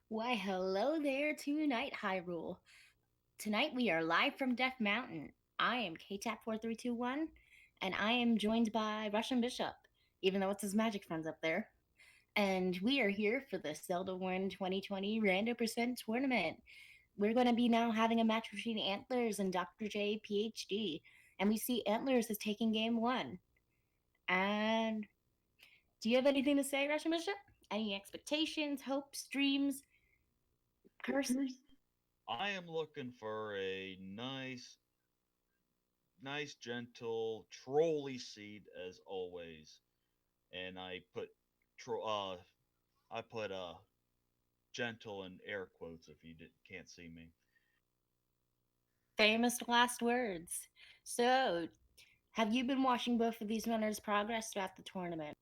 Why, hello there tonight, Hyrule. Tonight we are live from Death Mountain. I am KTAP4321, and I am joined by Russian Bishop, even though it's his magic friends up there. And we are here for the Zelda 1 2020 Rando% tournament. We're going to be now having a match between Antlerz and DrJayPHD. And we see Antlerz is taking game one. And do you have anything to say, Russian Bishop? Any expectations, hopes, dreams, curses? I am looking for a nice, gentle trolley seed as always, and I put gentle in air quotes if you can't see me. Famous last words. So, have you been watching both of these runners' progress throughout the tournament?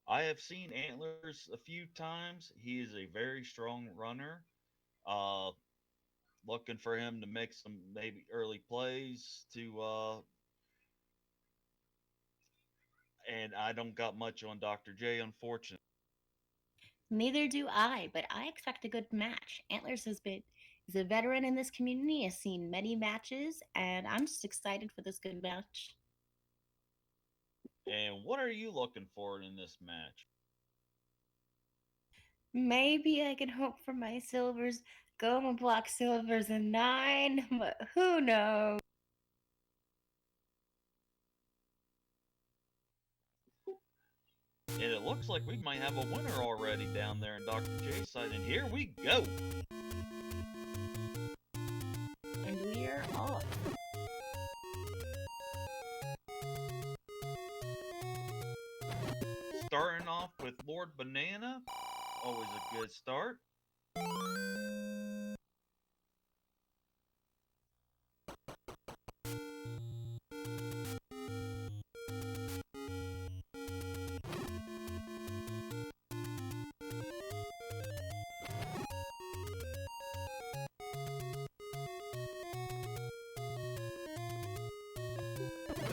I have seen Antlers a few times. He is a very strong runner. Uh, Looking for him to make some maybe early plays and I don't got much on Dr. J, unfortunately. Neither do I, but I expect a good match. Antlers is a veteran in this community, has seen many matches, and I'm just excited for this good match. And what are you looking for in this match? Maybe I can hope for my silvers. Goma block silvers and 9, but who knows? And it looks like we might have a winner already down there in Dr. J's side. And here we go. And we're off. Starting off with Lord Banana. Always a good start.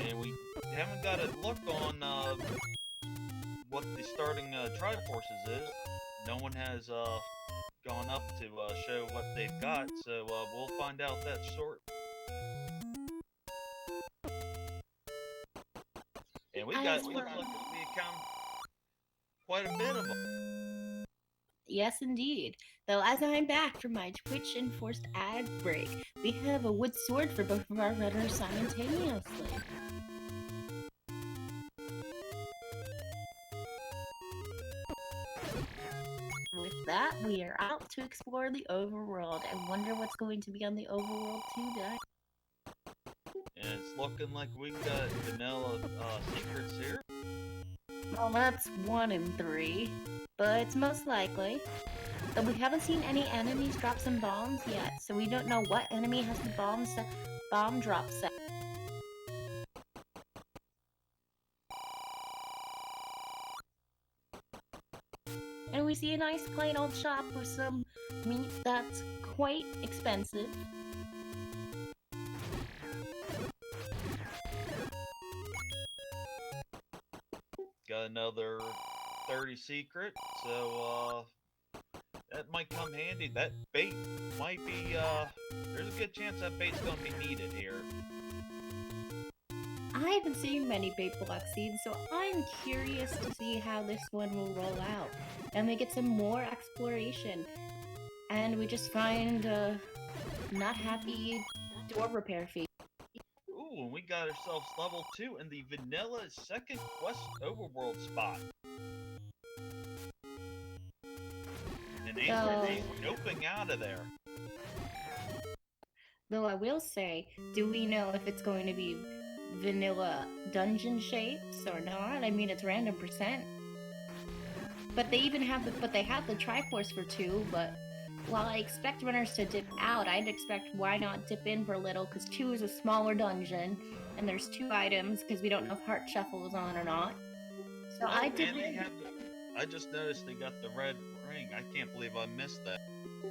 And we haven't got a look on what the starting Triforces is. No one has gone up to show what they've got, so we'll find out that short. And we got As looks for like we account quite a bit of them. Yes, indeed. Though, as I'm back from my Twitch enforced ad break, we have a wood sword for both of our runners simultaneously. With that, we are out to explore the overworld and wonder what's going to be on the overworld today. And it's looking like we got vanilla secrets here. Well, that's 1 in 3, but it's most likely. Though we haven't seen any enemies drop some bombs yet, so we don't know what enemy has the bomb drop set. And we see a nice plain old shop with some meat that's quite expensive. Got another 30 secret, so that might come handy. That bait might be, there's a good chance that bait's gonna be needed here. I haven't seen many bait block seeds, so I'm curious to see how this one will roll out. And we get some more exploration. And we just find a not happy door repair fee. Ooh, and we got ourselves level 2 in the vanilla second quest overworld spot. And Antler's noping out of there. Though I will say, do we know if it's going to be vanilla dungeon shapes or not? I mean, it's random percent. But they have the Triforce for 2, but while I expect runners to dip out, I'd expect why not dip in for a little, because 2 is a smaller dungeon, and there's 2 items, because we don't know if Heart Shuffle is on or not. So I dip in. I just noticed they got the red ring. I can't believe I missed that.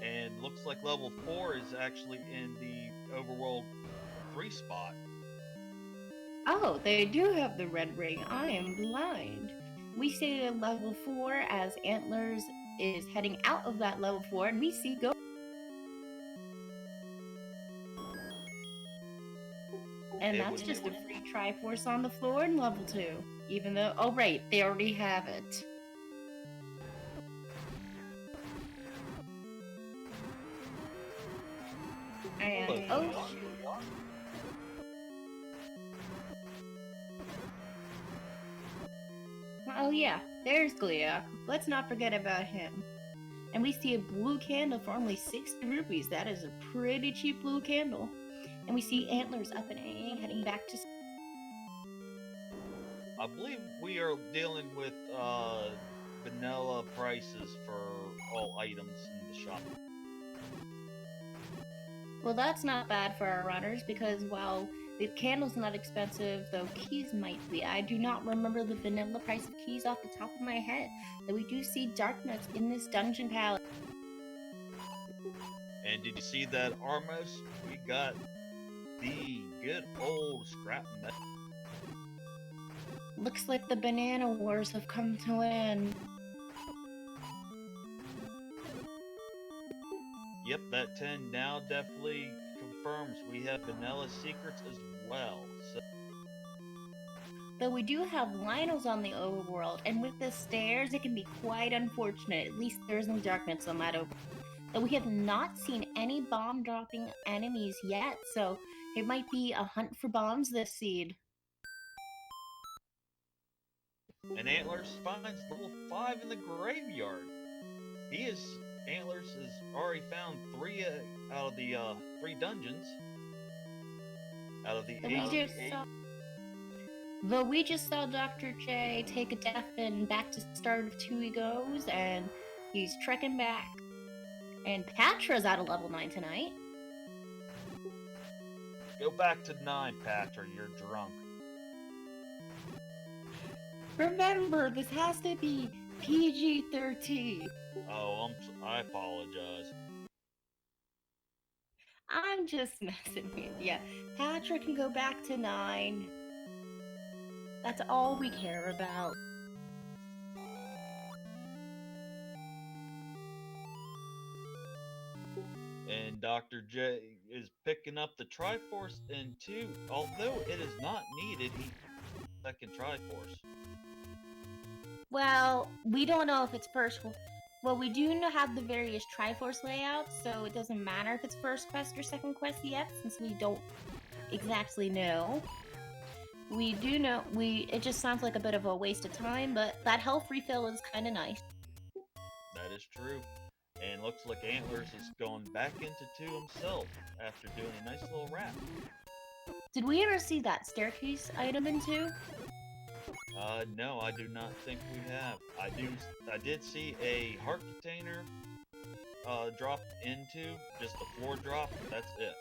And looks like level 4 is actually in the overworld 3 spot. Oh, they do have the red ring. I am blind. We stayed at level 4 as Antlerz is heading out of that level 4, and we see go. And that's just a free Triforce on the floor in level 2. Even though, oh right, they already have it. And, oh shoot. Oh yeah, there's Gleok. Let's not forget about him. And we see a blue candle for only 60 rupees. That is a pretty cheap blue candle. And we see Antlerz up and A, heading back to... I believe we are dealing with vanilla prices for all items in the shop. Well, that's not bad for our runners, because while the candle's not expensive, though keys might be. I do not remember the vanilla price of keys off the top of my head, though we do see dark nuts in this dungeon palace. And did you see that, Armos? We got the good old scrap metal. Looks like the banana wars have come to an end. Yep, that 10 now definitely confirms we have vanilla secrets as well. So... Though we do have Lionels on the overworld, and with the stairs, it can be quite unfortunate. At least there's no darkness on that overworld. Though we have not seen any bomb-dropping enemies yet, so it might be a hunt for bombs this seed. And Antlerz finds level 5 in the graveyard. Antlerz has already found 3 out of the 3 dungeons. Out of the 8. Though we just saw Dr. J take a death and back to start of 2 he goes, and he's trekking back. And Patra's at a level 9 tonight. Go back to 9, Patra, you're drunk. Remember, this has to be PG-13. Oh, I apologize. I'm just messing with you. Patra can go back to 9. That's all we care about. And Dr. J is picking up the Triforce in 2, although it is not needed. Second Triforce. Well, we don't know if it's first. Well, we do have the various Triforce layouts, so it doesn't matter if it's first quest or second quest yet, since we don't exactly know. We do know, it just sounds like a bit of a waste of time, but that health refill is kind of nice. That is true. And looks like Antlerz is going back into 2 himself after doing a nice little rap. Did we ever see that staircase item in 2? No, I do not think we have. I did see a heart container dropped into, just a floor drop, that's it.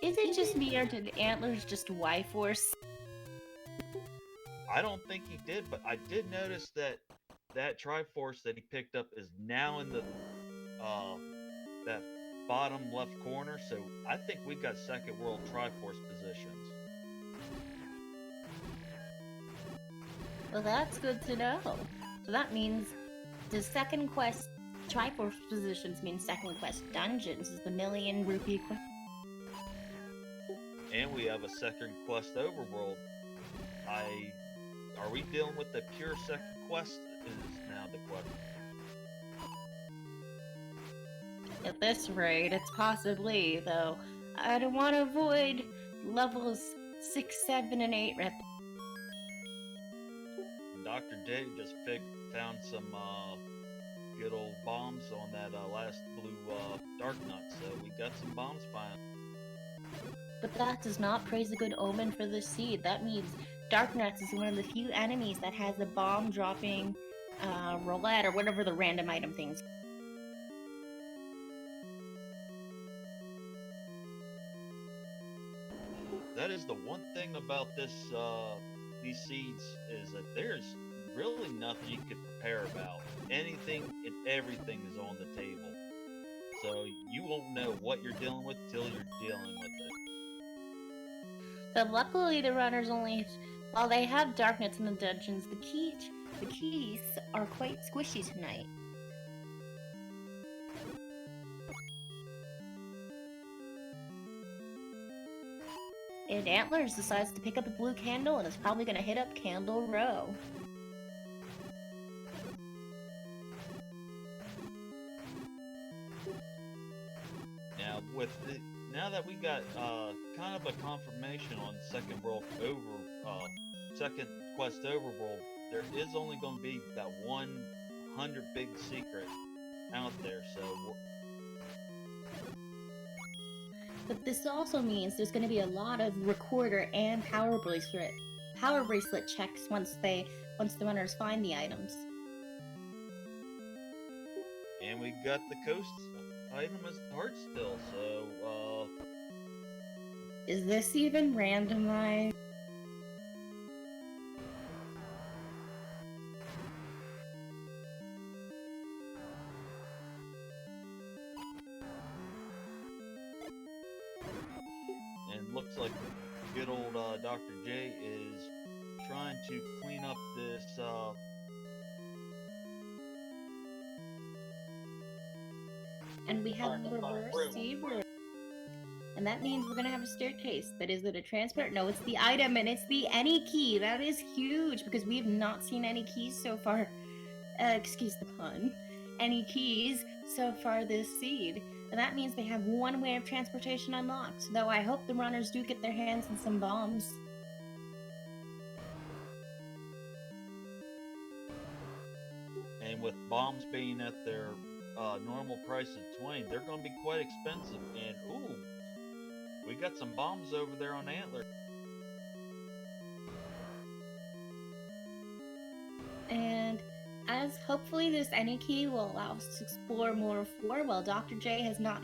Is it just me, or did Antlerz just Y-force? I don't think he did, but I did notice that that Triforce that he picked up is now in the that bottom left corner, so I think we've got second world Triforce positions. Well, that's good to know. So that means the second quest Triforce positions mean second quest dungeons is the million rupee quest. And we have a second quest overworld. Are we dealing with the pure second quest? Is now the question. At this rate, it's possibly, though. I don't want to avoid levels 6, 7, and 8 rep. Dr. J just found some good old bombs on that last blue dark nut, so we got some bombs finally. But that does not praise a good omen for the seed. That means Dark Nuts is one of the few enemies that has a bomb dropping roulette or whatever the random item things. That is the one thing about this these seeds is that there's really nothing you could prepare about. Anything and everything is on the table. So you won't know what you're dealing with till you're dealing with it. But luckily the runners only, while they have darkness in the dungeons, the key The keys are quite squishy tonight. And Antlerz decides to pick up a blue candle and is probably going to hit up Candle Row. Now that we got kind of a confirmation on second quest overworld, there is only going to be that 100 big secret out there. So, but this also means there's going to be a lot of recorder and power bracelet checks once the runners find the items. And we got the coast item as heart still, so is this even randomized? And looks like good old Dr. J is trying to clean up this and we have the reverse zebra. And that means we're gonna have a staircase. But is it a transport? No, it's the item, and it's the any key. That is huge because we have not seen any keys so far. Excuse the pun. Any keys so far this seed. And that means they have one way of transportation unlocked. Though I hope the runners do get their hands on some bombs. And with bombs being at their normal price of 20, they're going to be quite expensive. And ooh, we got some bombs over there on Antler. And as hopefully this any key will allow us to explore more of 4, while Dr. J has not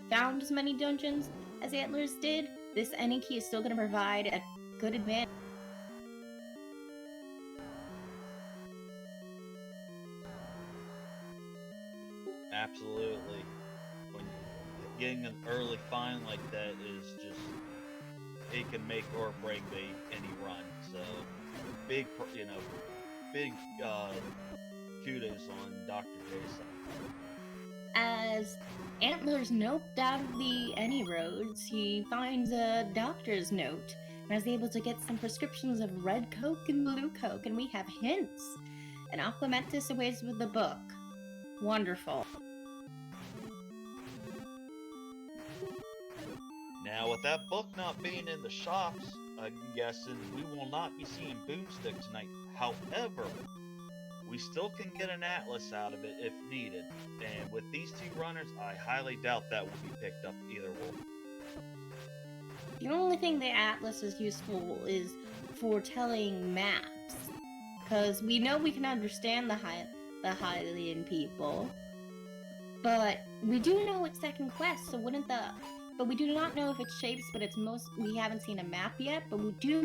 found as many dungeons as Antlerz did, this any key is still going to provide a good advantage. Absolutely. When getting an early find like that is just, it can make or break any run. So big kudos on Dr. J's side. As Antlerz noped out of the any roads, he finds a doctor's note and is able to get some prescriptions of red coke and blue coke, and we have hints. And Aquamentus awaits with the book. Wonderful. Now, with that book not being in the shops, I'm guessing we will not be seeing Boomstick tonight. However, we still can get an atlas out of it if needed. And with these 2 runners, I highly doubt that will be picked up either way. The only thing the atlas is useful is for telling maps, because we know we can understand the Hylian people, but we do know it's second quest, so wouldn't the... But we do not know if it's shapes, but it's we haven't seen a map yet, but we do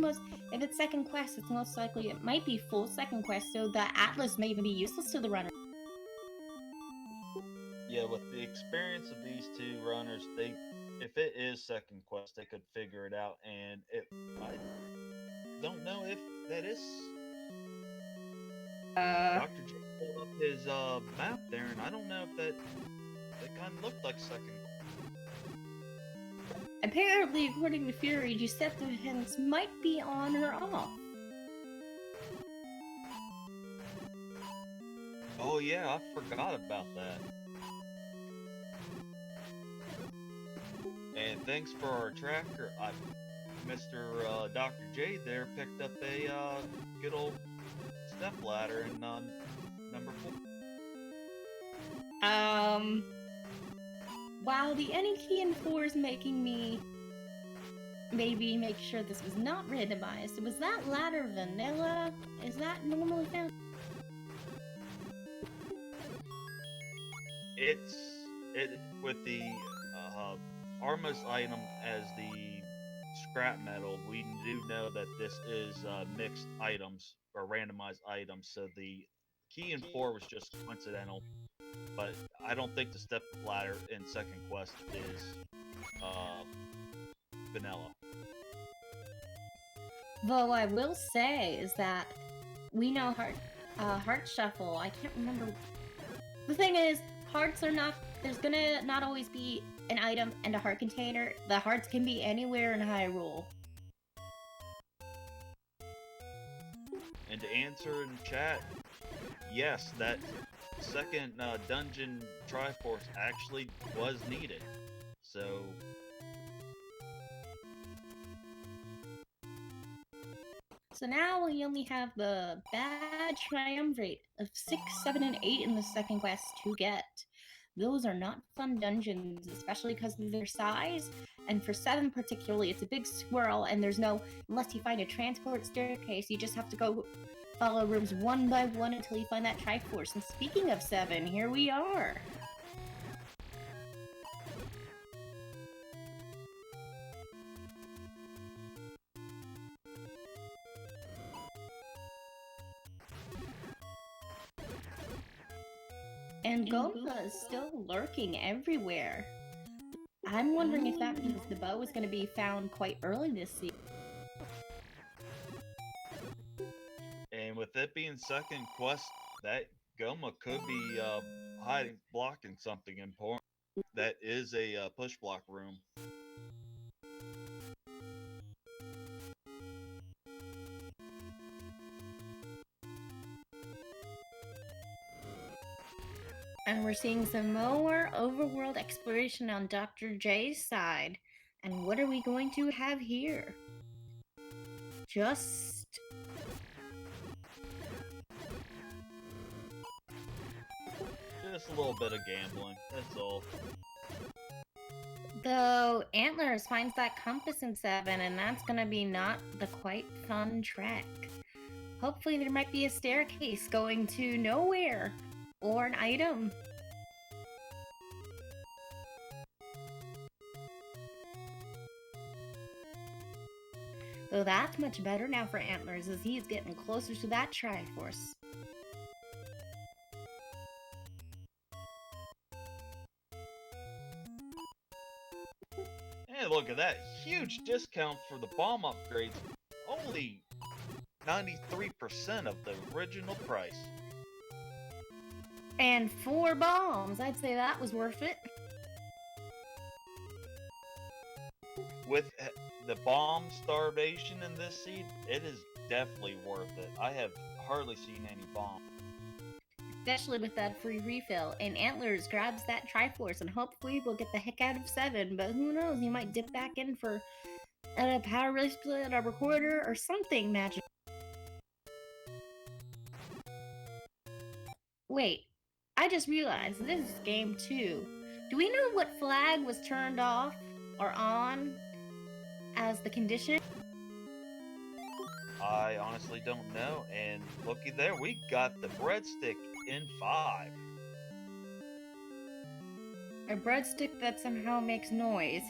if it's second quest, it's most likely it might be full second quest, so the atlas may even be useless to the runner. Yeah, with the experience of these 2 runners, if it is second quest, they could figure it out, and I don't know if that is... Dr. J pulled up his map there, and I don't know if that kind of looked like second quest. Apparently, according to Fury, Giuseppe hints might be on or off. Oh yeah, I forgot about that. And thanks for our tracker, Mr. Dr. J there picked up a good old step ladder in number 4. While the any key in 4 is making me maybe make sure this was not randomized, was that ladder vanilla? Is that normally found? With the Arma's item as the scrap metal, we do know that this is mixed items or randomized items, so the key in 4 was just coincidental. But I don't think the step ladder in second quest is vanilla. Though I will say is that we know Heart shuffle. I can't remember. The thing is, hearts are not. There's gonna not always be an item and a heart container. The hearts can be anywhere in Hyrule. And to answer in chat, yes, that second dungeon Triforce actually was needed. So now we only have the bad triumvirate of 6, 7, and 8 in the second quest to get. Those are not fun dungeons, especially because of their size. And for 7 particularly, it's a big swirl, and there's no, unless you find a transport staircase, you just have to go follow rooms one by one until you find that Triforce. And speaking of 7, here we are. And Goomba is still lurking everywhere. I'm wondering if that means the bow is going to be found quite early this season. and with it being second quest, that Goma could be hiding, blocking something important. That is a push block room. And we're seeing some more overworld exploration on Dr. J's side. And what are we going to have here? Just a little bit of gambling, that's all. Though Antlerz finds that compass in 7, and that's gonna be not the quite fun trek. Hopefully there might be a staircase going to nowhere, or an item. Though that's much better now for Antlerz, as he's getting closer to that Triforce. Hey, look at that. Huge discount for the bomb upgrades. Only 93% of the original price. And 4 bombs. I'd say that was worth it. With the bomb starvation in this seed, it is definitely worth it. I have hardly seen any bombs. Especially with that free refill. And Antlerz grabs that Triforce, and hopefully we'll get the heck out of 7. But who knows, he might dip back in for a power really split, a recorder, or something magic. Wait, I just realized this is game 2. Do we know what flag was turned off or on as the condition? I honestly don't know, and looky there, we got the breadstick in 5. A breadstick that somehow makes noise.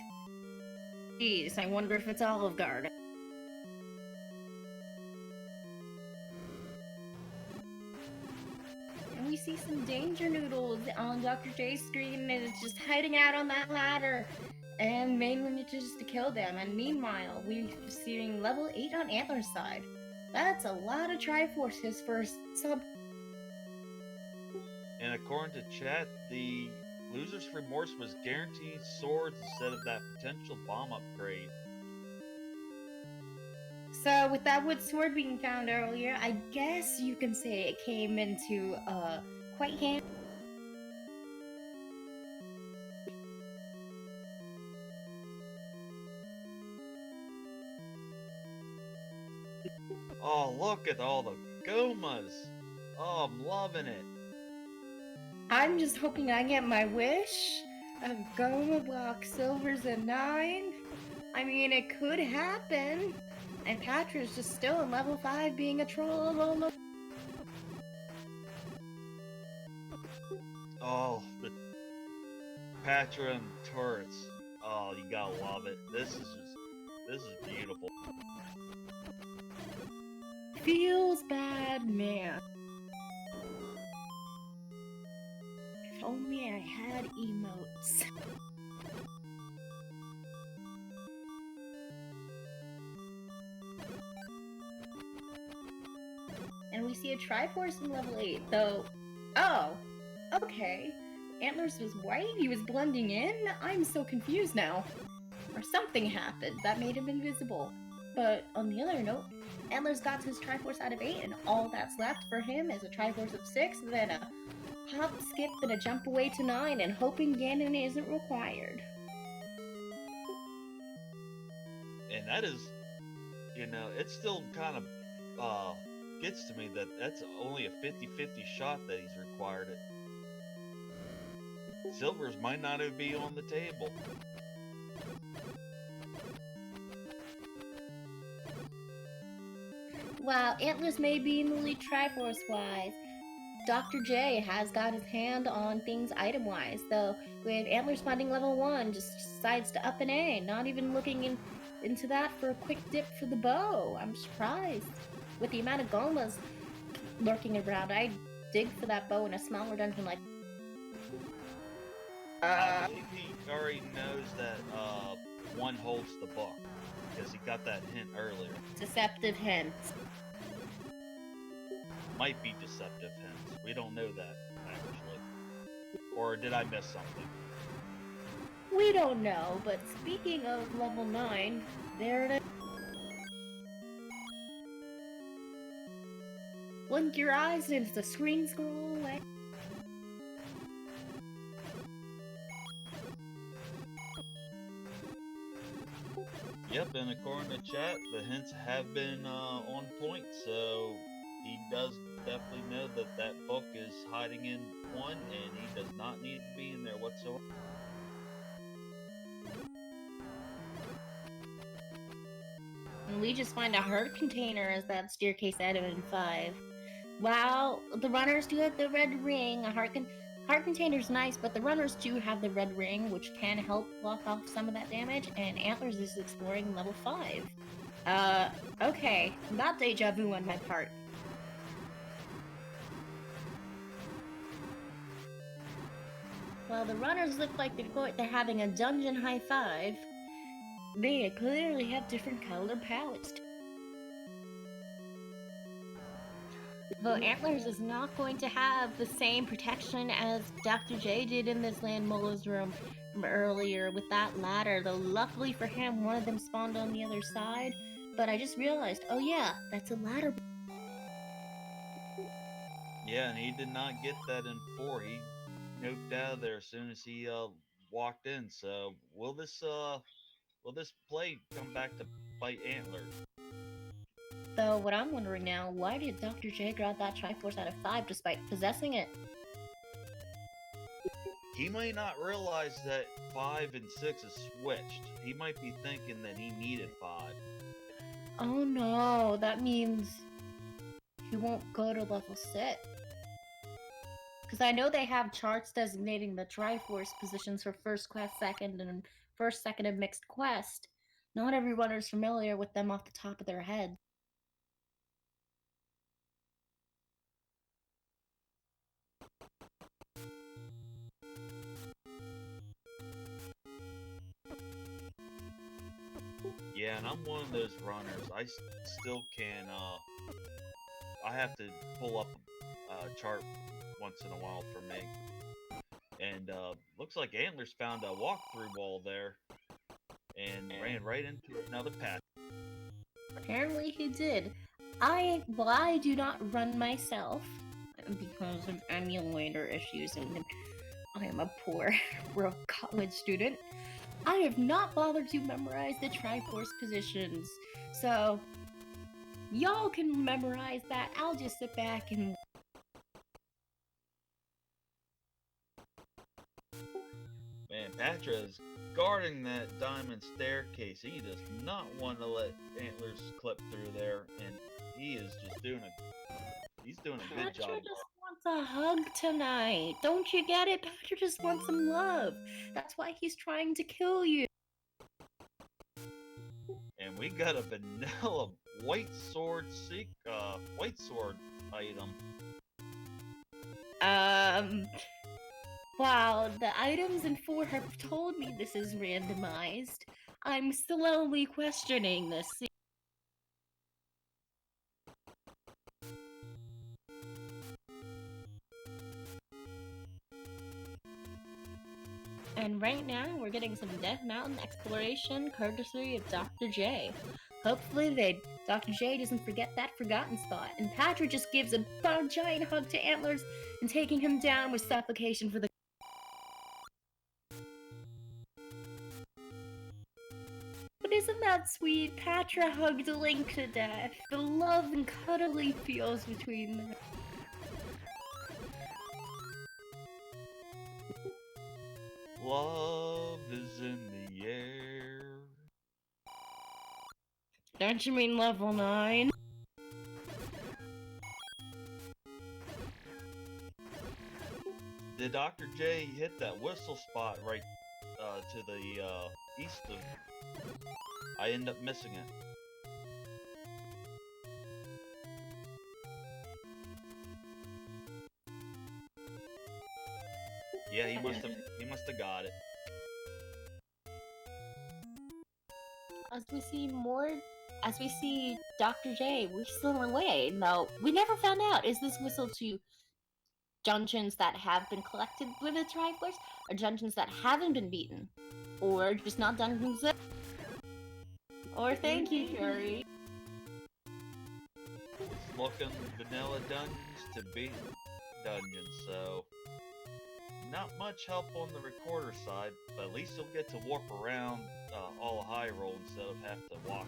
Jeez, I wonder if it's Olive Garden. And we see some danger noodles on Dr. J's screen, and it's just hiding out on that ladder. And mainly just to kill them. And meanwhile, we're seeing level 8 on Antler's side. That's a lot of Triforces for sub. And according to chat, the Loser's Remorse was guaranteed swords instead of that potential bomb upgrade. So with that wood sword being found earlier, I guess you can say it came into quite handy. Oh, look at all the Gomas! Oh, I'm loving it. I'm just hoping I get my wish. A Goma block silvers at 9. I mean, it could happen. And Patra's just still in level 5 being a troll. Oh, the Patra and turrets. Oh, you gotta love it. This is beautiful. Feels bad, man. If only I had emotes. And we see a Triforce in level 8, though. Oh, okay. Antlerz was white? He was blending in? I'm so confused now. Or something happened that made him invisible. But on the other note, Antlerz got his Triforce out of 8, and all that's left for him is a Triforce of 6, then a hop, skip, and a jump away to 9, and hoping Ganon isn't required. And that is, it still kind of gets to me that that's only a 50-50 shot that he's required it. Silvers might not even be on the table. While Antlerz may be in the lead Triforce-wise, Dr. J has got his hand on things item-wise, though with Antlerz finding level 1, just decides to up an A, not even looking into that for a quick dip for the bow. I'm surprised. With the amount of Golemas lurking around, I'd dig for that bow in a smaller dungeon like... I believe he already knows that one holds the book, because he got that hint earlier. Deceptive hints. Might be deceptive hints. We don't know that, actually. Or did I miss something? We don't know, but speaking of level 9, there it is. Blink your eyes and the screen scroll away. Yep, and according to chat, the hints have been on point, so he does definitely know that that book is hiding in 1, and he does not need to be in there whatsoever. And we just find a heart container as that staircase item in 5. Wow, the runners do have the red ring. A heart container's nice, but the runners do have the red ring, which can help block off some of that damage, and Antlerz is exploring level 5. Okay, not deja vu on my part. Well, the runners look like they're having a dungeon high five. They clearly have different color palettes. Though Antlerz is not going to have the same protection as Dr. J did in this Land Molo's room from earlier with that ladder, though luckily for him, one of them spawned on the other side. But I just realized, oh yeah, that's a ladder. Yeah, and he did not get that in 4. He noped out of there as soon as he walked in. So will this play come back to bite Antlerz? Though what I'm wondering now, why did Dr. J grab that Triforce out of 5 despite possessing it? He might not realize that 5 and 6 is switched. He might be thinking that he needed 5. Oh no, that means he won't go to level 6. Because I know they have charts designating the Triforce positions for first quest, second, and first, second, and mixed quest. Not everyone is familiar with them off the top of their head. Yeah, and I'm one of those runners. I still can, I have to pull up a chart once in a while for me. And, looks like Antlerz found a walkthrough wall there and ran right into another path. Apparently he did. I do not run myself because of emulator issues, and I am a poor broke college student. I have not bothered to memorize the Triforce positions, so y'all can memorize that. I'll just sit back and... Man, Patra is guarding that diamond staircase. He does not want to let Antlerz clip through there, and he is just doing a good job. Patra just wants a hug tonight. Don't you get it? Patra just wants some love. That's why he's trying to kill you. And we got a vanilla white sword item. Wow, the items in 4 have told me this is randomized. I'm slowly questioning this. and right now we're getting some Death Mountain exploration courtesy of Dr. J. Hopefully Dr. J doesn't forget that forgotten spot, and Patrick just gives a giant hug to Antlerz and taking him down with suffocation for the... But isn't that sweet? Patra hugged Link to death. The love and cuddle he feels between them. Love is in the air. Don't you mean level 9? Did Dr. J hit that whistle spot right to the east of... I end up missing it. Yeah, he must have got it. As we see Dr. J, we're still away. No, we never found out. Is this whistle to dungeons that have been collected with the Triforce, or dungeons that haven't been beaten, or just not dungeons that... Or thank you, Fury. It's looking vanilla dungeons to beat dungeons, so not much help on the recorder side, but at least you'll get to warp around all of Hyrule instead of have to walk.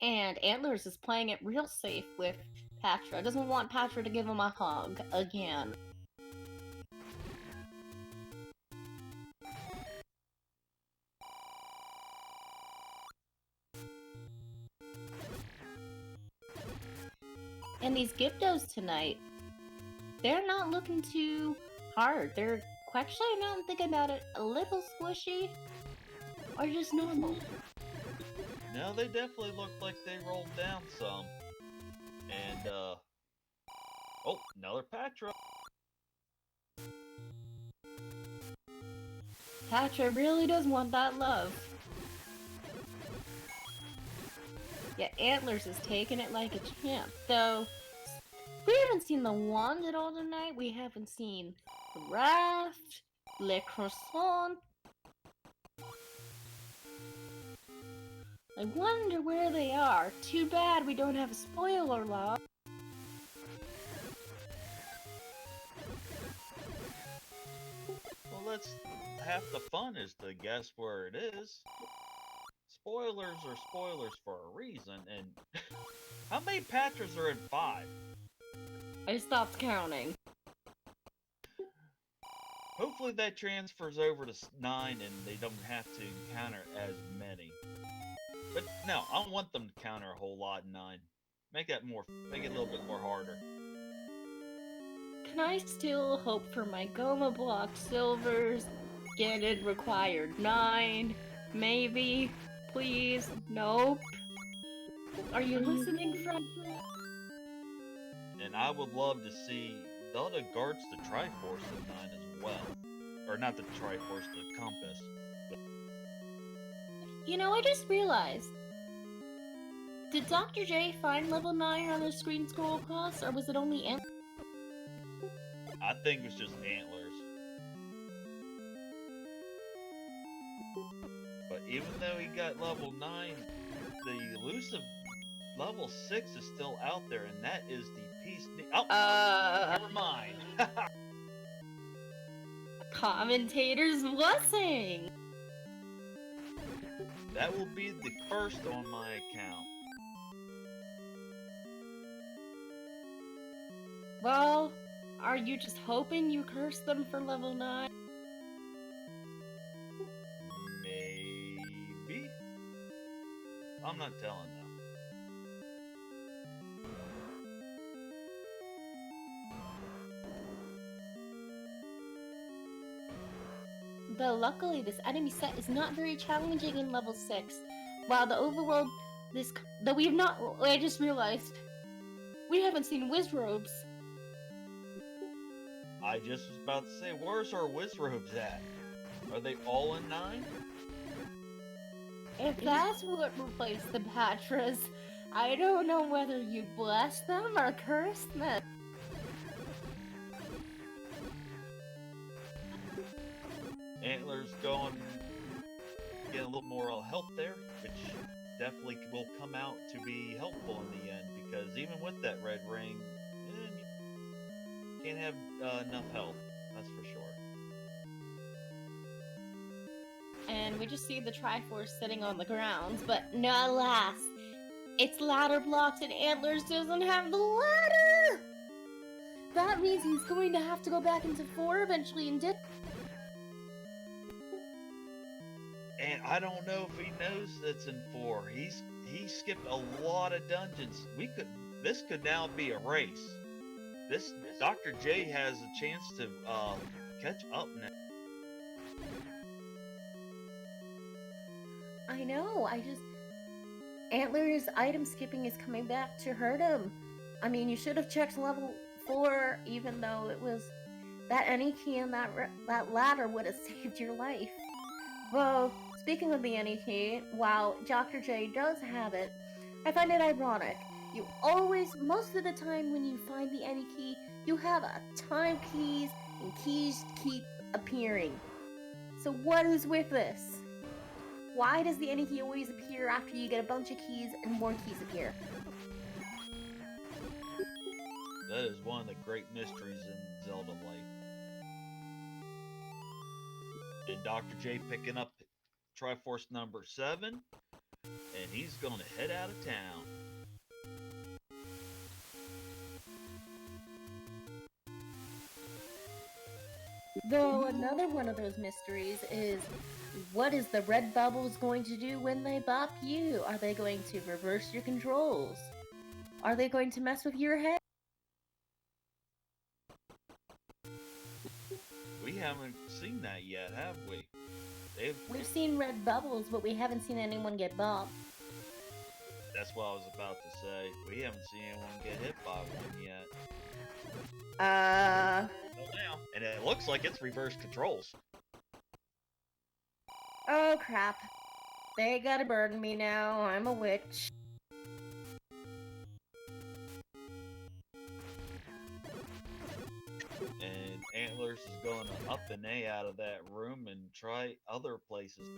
And Antlerz is playing it real safe with Patra. Doesn't want Patra to give him a hug again. And these Gyptos tonight, they're not looking too hard. They're actually, now I'm thinking about it, a little squishy, or just normal. No, they definitely look like they rolled down some. And, oh, another Patra. Patra really does want that love. Yeah, Antlerz is taking it like a champ, though we haven't seen the wand at all tonight. We haven't seen the raft, Le Croissant. I wonder where they are. Too bad we don't have a spoiler log. Well, that's half the fun, is to guess where it is. Spoilers are spoilers for a reason, and how many Patras are in 5? I stopped counting. Hopefully that transfers over to 9 and they don't have to encounter as many. But no, I want them to counter a whole lot in 9. Make it a little bit more harder. Can I still hope for my Goma block silvers? Get it required 9? Maybe? Please? Nope. Are you listening, friend? And I would love to see Zelda guards the Triforce in 9 as well. Or not the Triforce, the Compass. You know, I just realized. Did Dr. J find level 9 on the screen scroll across, or was it only Antlerz? I think it was just Antlerz. But even though he got level 9, the elusive level 6 is still out there, and that is the Peace... Oh! Never mind. Commentator's blessing! That will be the first on my account. Well, are you just hoping you curse them for level 9? Maybe? I'm not telling them. But luckily, this enemy set is not very challenging in level 6. While the overworld, though we have not, I just realized, we haven't seen Wizrobes. I just was about to say, where's our Wizrobes at? Are they all in 9? If that's what replaced the Patras, I don't know whether you bless them or curse them. Antler's getting a little more health there, which definitely will come out to be helpful in the end, because even with that red ring, you can't have enough health, that's for sure. And we just see the Triforce sitting on the ground, but no, alas, it's ladder blocked and Antlers doesn't have the ladder! That means he's going to have to go back into 4 eventually and dip. And I don't know if he knows that's in 4. He skipped a lot of dungeons. This could now be a race. This Dr. J has a chance to catch up now. I know, Antler's item skipping is coming back to hurt him. I mean, you should have checked level 4, even though it was that any key and that ladder would have saved your life. Well, speaking of the any key, while Dr. J does have it, I find it ironic. You always, most of the time when you find the any key, you have a ton of keys, and keys keep appearing. So what is with this? Why does the any key always appear after you get a bunch of keys and more keys appear? That is one of the great mysteries in Zelda life. And Dr. J picking up Triforce number 7, and he's going to head out of town. Though another one of those mysteries is, what is the red bubbles going to do when they bop you? Are they going to reverse your controls? Are they going to mess with your head? We haven't seen that yet, have we? We've seen red bubbles, but we haven't seen anyone get bopped. That's what I was about to say. We haven't seen anyone get hit by one yet. Well, now. And it looks like it's reverse controls. Oh crap. They gotta burden me now. I'm a witch. And Antlers is going to up and A out of that room and try other places.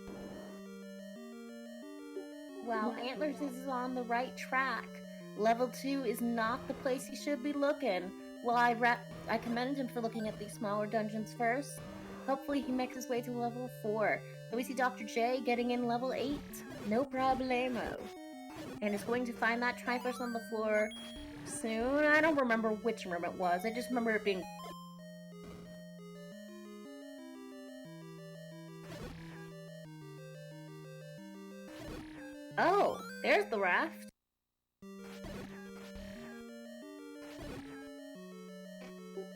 Well, Antlers is on the right track. Level 2 is not the place he should be looking. Well, I commend him for looking at these smaller dungeons first. Hopefully he makes his way to level 4. Then we see Dr. J getting in level 8. No problemo. And is going to find that Triforce on the floor soon. I don't remember which room it was. I just remember it being... Oh, there's the raft.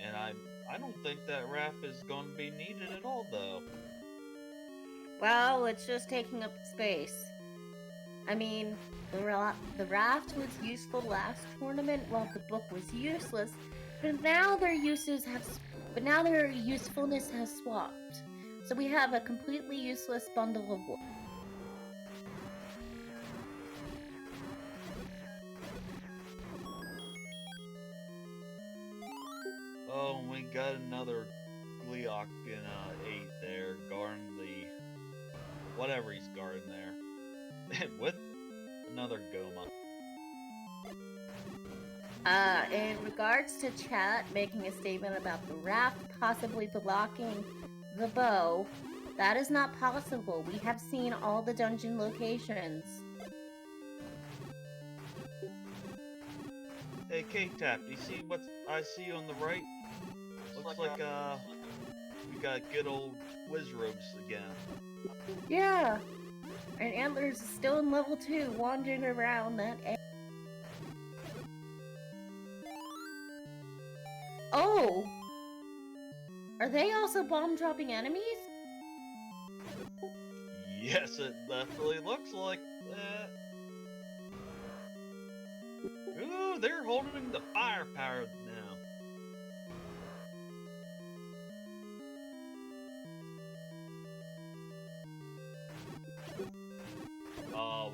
And I don't think that raft is going to be needed at all, though. Well, it's just taking up space. I mean, the raft was useful last tournament while the book was useless, but now their usefulness has swapped. So we have a completely useless bundle of wood. Oh, and we got another Gleok in 8 there, guarding the... whatever he's guarding there. With another Goma. In regards to chat making a statement about the raft possibly blocking the bow, that is not possible. We have seen all the dungeon locations. Hey, K-Tap, do you see what I see on the right? Looks like we got good old Wizrobes again. Yeah, and Antlers is still in level 2, wandering around that area. Oh! Are they also bomb-dropping enemies? Yes, it definitely looks like that. Ooh, they're holding the firepower now.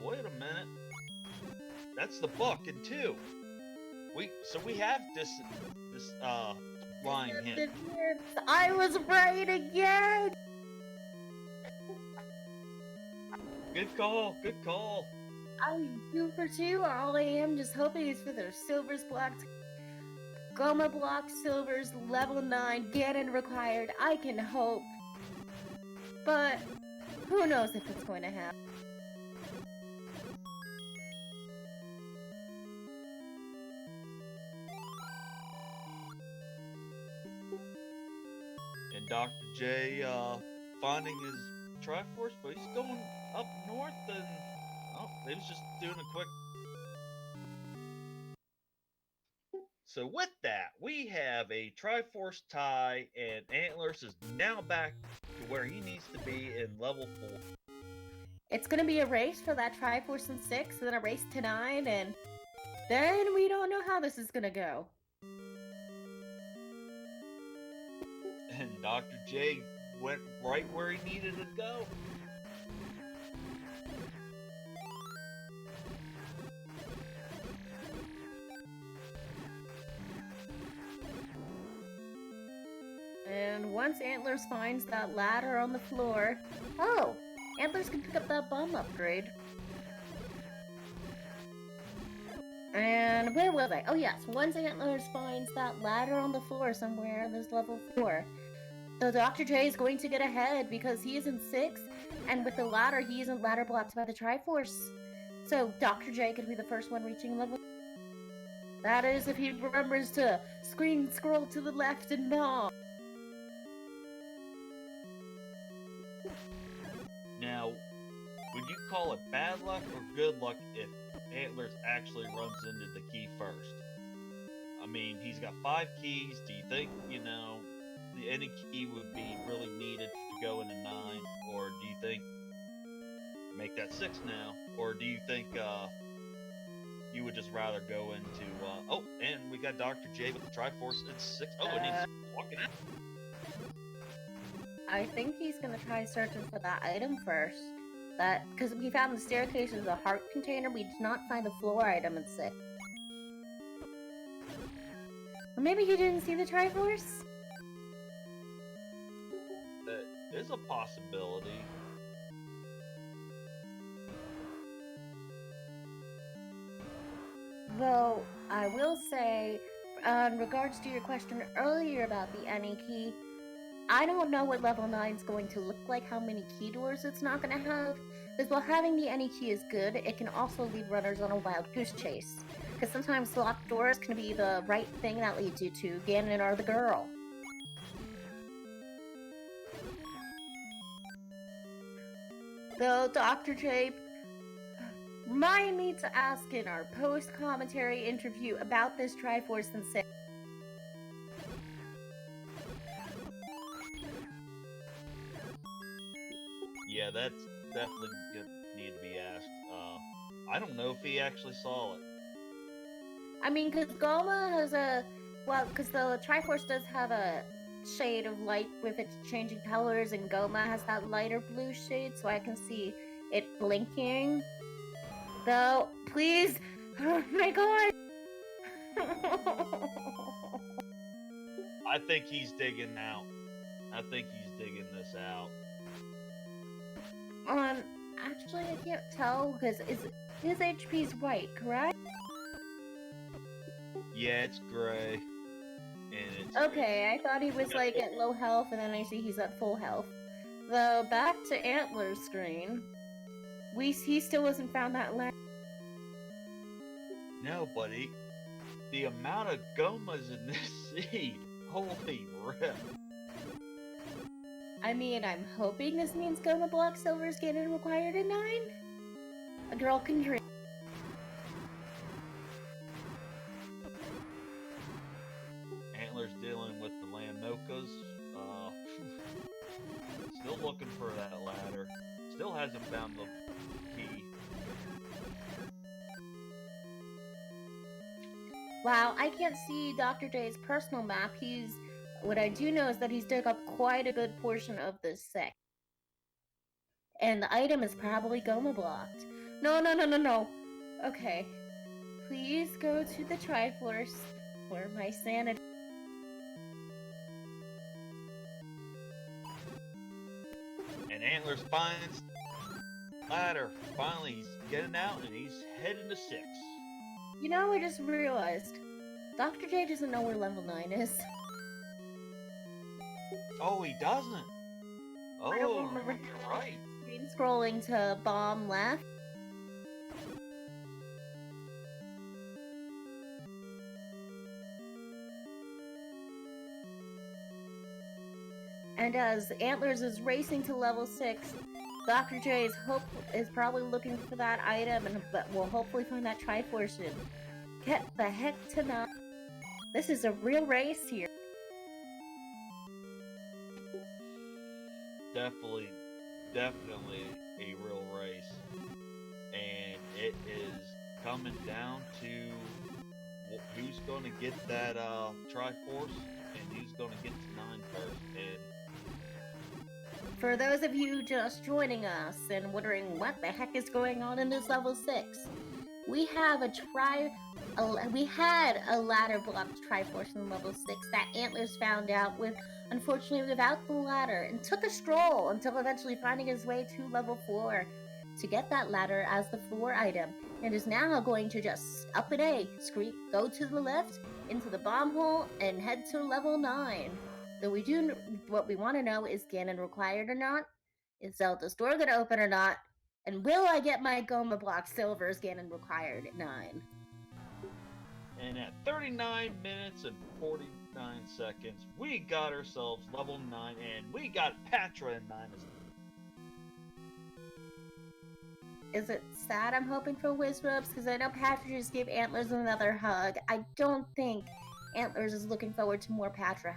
Wait a minute. That's the book in 2. So we have this line hint. I was right again! Good call. Good call. I'm 2 for 2. All I am just hoping is for their silvers blocked. Goma block silvers level 9 Ganon required. I can hope. But who knows if it's going to happen. And Dr. J finding his Triforce, but he's going up north and oh, he was just doing a quick. So with that, we have a Triforce tie, and Antlers is now back to where he needs to be in level 4. It's going to be a race for that Triforce in 6, and then a race to 9, and then we don't know how this is going to go. And Dr. J went right where he needed to go. And once Antlers finds that ladder on the floor... Oh! Antlers can pick up that bomb upgrade. And where was I? Oh yes, once Antlers finds that ladder on the floor somewhere in this level 4, the Dr. J is going to get ahead because he is in 6, and with the ladder, he isn't ladder blocked by the Triforce. So Dr. J could be the first one reaching level. That is if he remembers to scroll to the left and bomb. Now, would you call it bad luck or good luck if Antlers actually runs into the key first? I mean, he's got 5 keys. Do you think, any key would be really needed to go into 9? Or do you think, make that 6 now? Or do you think you would just rather go into, oh, and we got Dr. J with the Triforce. It's 6. Oh, and he's walking out. I think he's gonna try searching for that item first. Because we found the staircase is a heart container, we did not find the floor item in 6. Or maybe he didn't see the Triforce? That is a possibility. Though, I will say, in regards to your question earlier about the any key, I don't know what level 9 is going to look like, how many key doors it's not going to have. Because while having the any key is good, it can also lead runners on a wild goose chase. Because sometimes locked doors can be the right thing that leads you to Ganon or the girl. Though, Dr. J, remind me to ask in our post-commentary interview about this Triforce and 6. Yeah, that's definitely gonna need to be asked. I don't know if he actually saw it. I mean, because Goma has because the Triforce does have a shade of light with its changing colors, and Goma has that lighter blue shade, so I can see it blinking. Though, please, oh my god! I think he's digging out. I think he's digging this out. Actually, I can't tell, because his HP is white, correct? Yeah, it's gray. And it's okay, I thought he was like at low health, and then I see he's at full health. Though, back to Antler's screen, he still hasn't found that land. No, buddy. The amount of gomas in this seed. Holy rip. I mean, I'm hoping this means Goma Block Silver's getting required in 9? A girl can dream. Antler's dealing with the Lamnokas. Still looking for that ladder. Still hasn't found the key. Wow, I can't see Dr. J's personal map. What I do know is that he's dug up quite a good portion of this sect. And the item is probably Goma blocked. No. Okay. Please go to the Triforce for my sanity. And Antlers finds ladder. Finally, he's getting out and he's heading to 6. You know, I just realized Dr. J doesn't know where level 9 is. Oh, he doesn't. I don't Oh, remember. you're right. Screen scrolling to bomb left. And as Antlerz is racing to level 6, Dr. J is probably looking for that item and will hopefully find that Triforce and get the heck to 9. This is a real race here. Definitely a real race. And it is coming down to who's going to get that Triforce and who's going to get to 9 first. And for those of you just joining us and wondering what the heck is going on in this level 6, we had a ladder blocked Triforce in level 6 that Antlerz found out unfortunately without the ladder, and took a stroll until eventually finding his way to level 4 to get that ladder as the 4 item, and is now going to just up an A, go to the left into the bomb hole and head to level 9. Though what we want to know is Ganon required or not? Is Zelda's door going to open or not? And will I get my Goma block silvers Ganon required at 9? And at 39 minutes and 49 seconds, we got ourselves level 9, and we got Patra in 9 as well. Is it sad I'm hoping for Wizrubs? Because I know Patra just gave Antlerz another hug. I don't think Antlerz is looking forward to more Patra.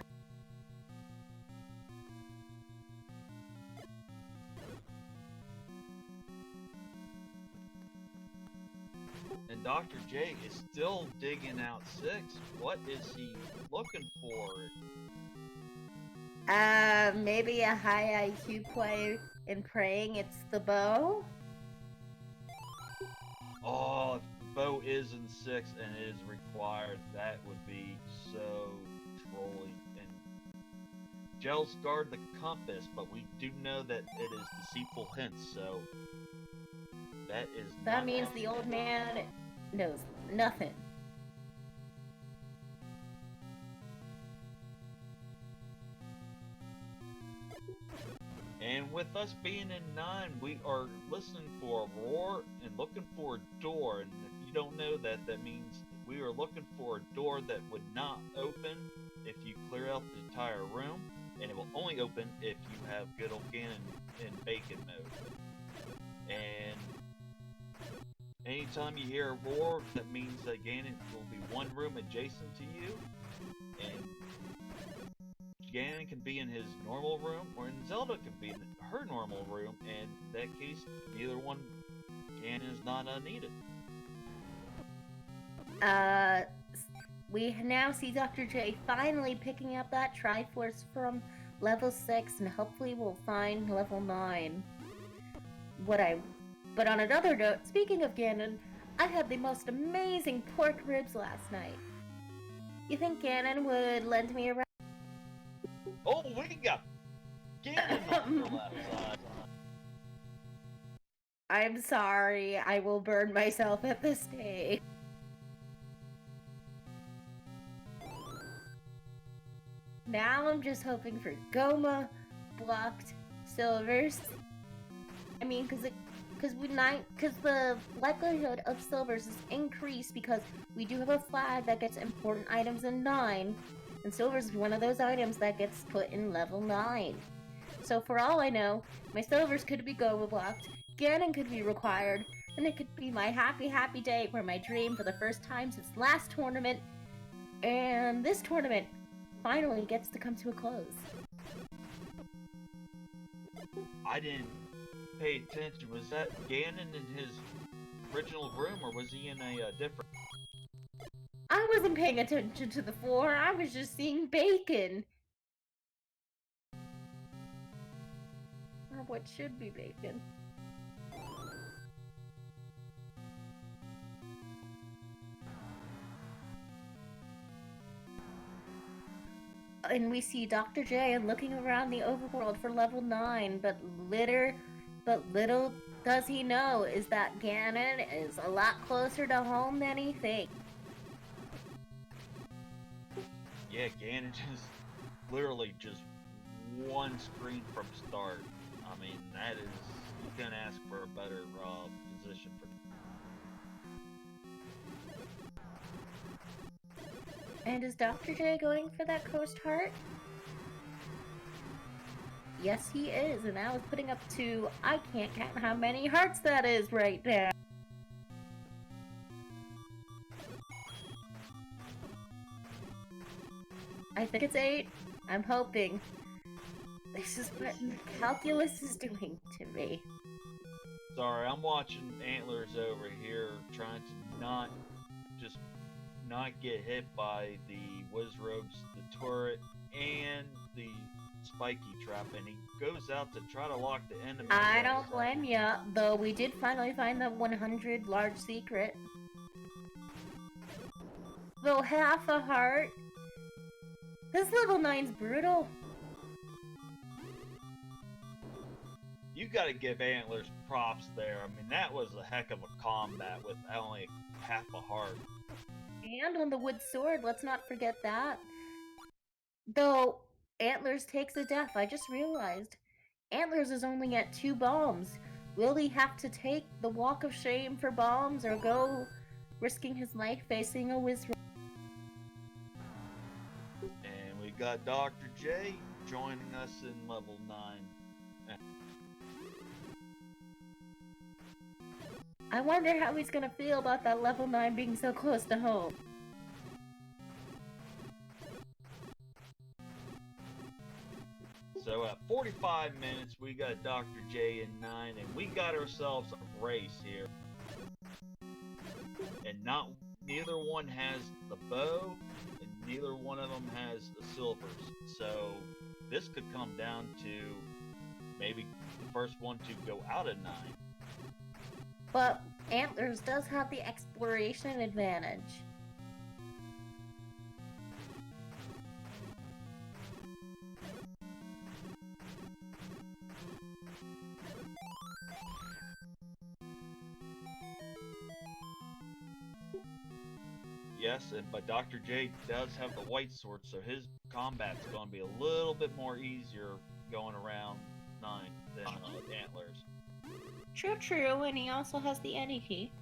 And Dr. J is still digging out 6. What is he looking for? Maybe a high IQ play and praying it's the bow? Oh, if the bow is in 6 and it is required, that would be so trolling. And Gels guard the compass, but we do know that it is deceitful hints, so that means the old man knows nothing. And with us being in 9, we are listening for a roar and looking for a door. And if you don't know that, that means we are looking for a door that would not open if you clear out the entire room, and it will only open if you have good old Ganon in bacon mode. And anytime you hear a roar, that means that Ganon will be one room adjacent to you, and Ganon can be in his normal room, or Zelda can be in her normal room, and in that case, neither one Ganon is not needed. We now see Dr. J finally picking up that Triforce from level 6, and hopefully we'll find level 9. But on another note, speaking of Ganon, I had the most amazing pork ribs last night. You think Ganon would lend me a ride? Oh, we got Ganon on the left side. I'm sorry, I will burn myself at this day. Now I'm just hoping for Goma blocked silvers. I mean, because the likelihood of silvers is increased because we do have a flag that gets important items in 9, and silvers is one of those items that gets put in level 9. So for all I know, my silvers could be Goma blocked, Ganon could be required, and it could be my happy day where my dream for the first time since last tournament, and this tournament finally gets to come to a close. I didn't pay attention. Was that Ganon in his original room, or was he in a different? I wasn't paying attention to the floor. I was just seeing bacon. Or what should be bacon. And we see Dr. J looking around the overworld for level 9, but little does he know is that Ganon is a lot closer to home than he thinks. Yeah, Ganon is literally just one screen from start. I mean, that is, you can't ask for a better position for. And is Dr. J going for that Coast Heart? Yes, he is, and I was putting up to, I can't count how many hearts that is right now. I think it's 8. I'm hoping. This is what calculus is doing to me. Sorry, I'm watching Antlers over here trying to not get hit by the Wizrogues, the turret, and the spiky trap, and he goes out to try to lock the enemy. I don't blame ya, though we did finally find the 100 large secret. Though half a heart. This level 9's brutal. You gotta give Antlers props there. I mean, that was a heck of a combat with only half a heart. And on the wood sword, let's not forget that. Though Antlers takes a death, I just realized. Antlers is only at 2 bombs. Will he have to take the walk of shame for bombs or go risking his life facing a Wizrogue? And we got Dr. J joining us in level 9. I wonder how he's gonna feel about that level 9 being so close to home. So at 45 minutes, we got Dr. J in 9, and we got ourselves a race here. And neither one has the bow, and neither one of them has the silvers. So this could come down to maybe the first one to go out of 9. But Antlers does have the exploration advantage. Yes, but Dr. J does have the white sword, so his combat's going to be a little bit more easier going around 9 than Antlers. True, and he also has the Any key.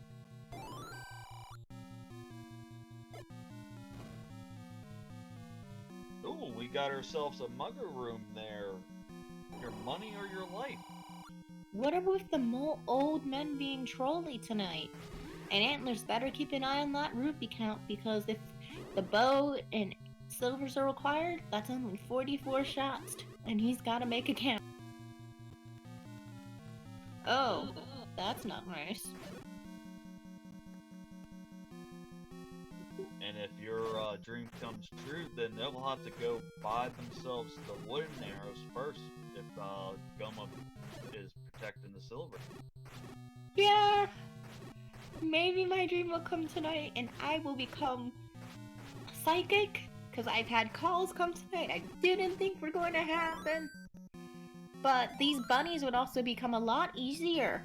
Ooh, we got ourselves a mugger room there. Your money or your life? What are with the old men being trolly tonight? And Antlers better keep an eye on that rupee count, because if the bow and silvers are required, that's only 44 shots, and he's gotta make a count. Oh, that's not nice. And if your dream comes true, then they'll have to go buy themselves the wooden arrows first if Goma is protecting the silver. Yeah, maybe my dream will come tonight and I will become psychic, because I've had calls come tonight I didn't think were going to happen. But these bunnies would also become a lot easier.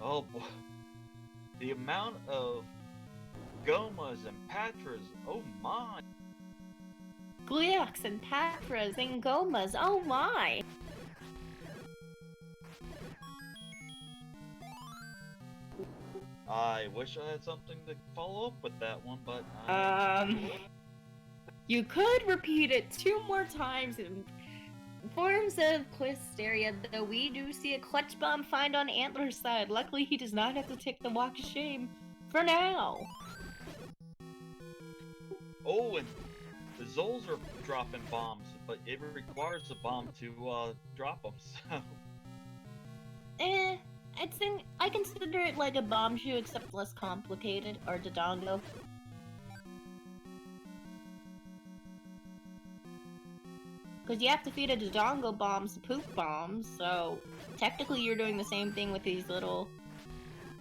Oh boy. The amount of Gomas and Patras, oh my. Gleox and Patras and Gomas, oh my! I wish I had something to follow up with that one, but you could repeat it 2 more times in forms of Quisteria, though we do see a clutch bomb find on Antler's side. Luckily, he does not have to take the walk of shame for now. Oh, and the Zols are dropping bombs, but it requires the bomb to drop them, so. I consider it like a bomb shoe, except less complicated, or Dodongo. Because you have to feed a Dodongo bombs to poop bombs, so technically you're doing the same thing with these little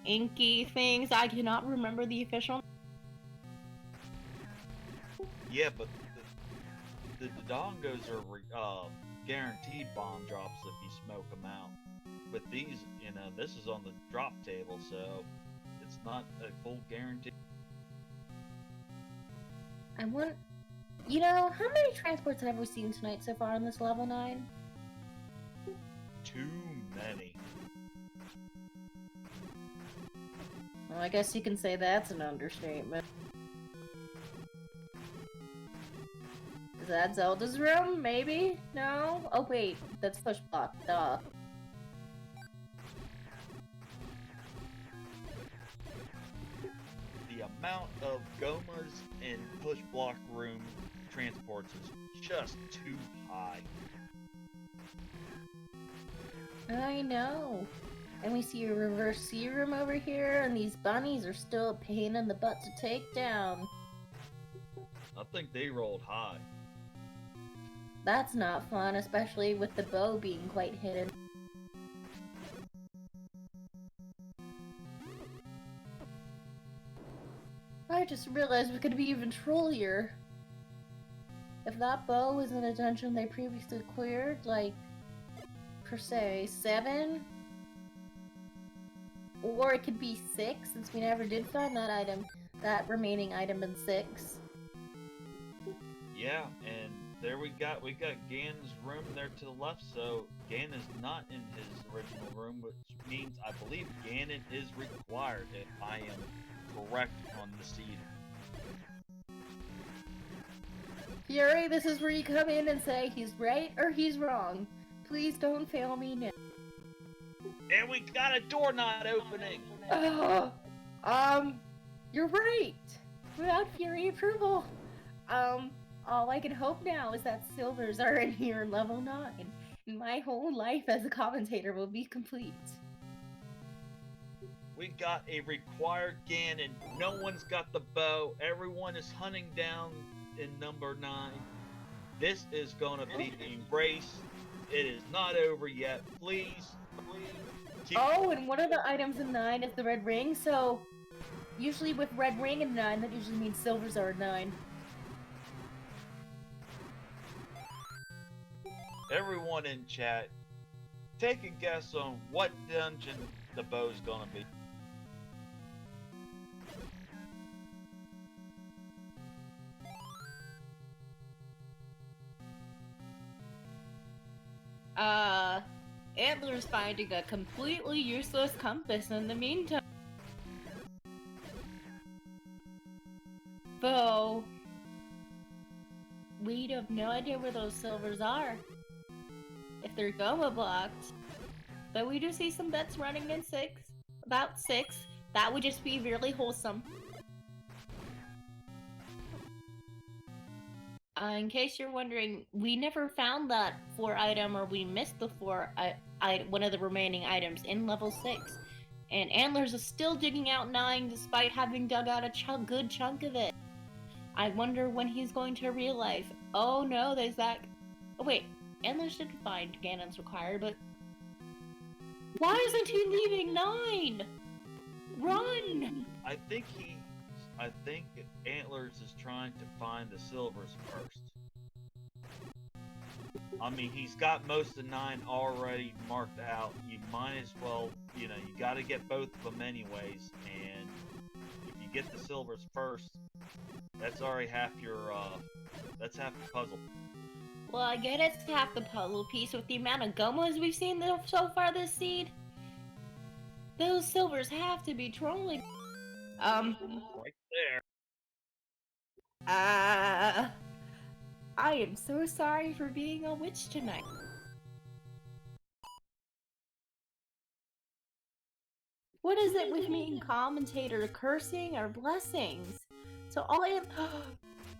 inky things. I cannot remember the official. Yeah, but the dongos are guaranteed bomb drops if you smoke them out. With these, this is on the drop table, so it's not a full guarantee. I want... You know, how many transports have we seen tonight so far on this level 9? Too many. Well, I guess you can say that's an understatement. Is that Zelda's room? Maybe? No? Oh wait, that's push block. Duh. The amount of Gomas and push block room transports is just too high. I know. And we see a reverse C room over here, and these bunnies are still a pain in the butt to take down. I think they rolled high. That's not fun, especially with the bow being quite hidden. I just realized we could be even trollier. If that bow was in a dungeon they previously cleared, like, per se, 7? Or it could be 6, since we never did find that item, that remaining item in 6. Yeah, and there we got Ganon's room there to the left, so Ganon is not in his original room, which means I believe Ganon is required if I am correct on the seed. Fury, this is where you come in and say he's right or he's wrong. Please don't fail me now. And we got a door not opening! You're right! Without Fury approval. All I can hope now is that silvers are in here in level 9, and my whole life as a commentator will be complete. We got a required Ganon. No one's got the bow. Everyone is hunting down in number 9. This is gonna be a race. It is not over yet. Please. Oh, and one of the items in 9 is the red ring, so usually with red ring in 9, that usually means silvers are in 9. Everyone in chat, take a guess on what dungeon the bow's gonna be. Antler's finding a completely useless compass in the meantime. Though, we have no idea where those silvers are. If they're Goma blocked. But we do see some bets running in 6. About 6. That would just be really wholesome. In case you're wondering, we never found that 4 item, or we missed the 4 one of the remaining items in level 6. And Antler's is still digging out 9 despite having dug out a good chunk of it. I wonder when he's going to realize, oh no, there's that... Oh wait, Antler's didn't find Ganon's required, but... Why isn't he leaving 9? Run! I think Antler's is trying to find the silvers first. I mean, he's got most of 9 already marked out. You might as well, you gotta get both of them anyways, and if you get the silvers first, that's already half your, that's half the puzzle. Well, I get it's half the puzzle piece with the amount of Gomos we've seen so far this seed. Those silvers have to be trolling. Right there. I am so sorry for being a witch tonight. What is it with me and commentator cursing or blessings? So all I am...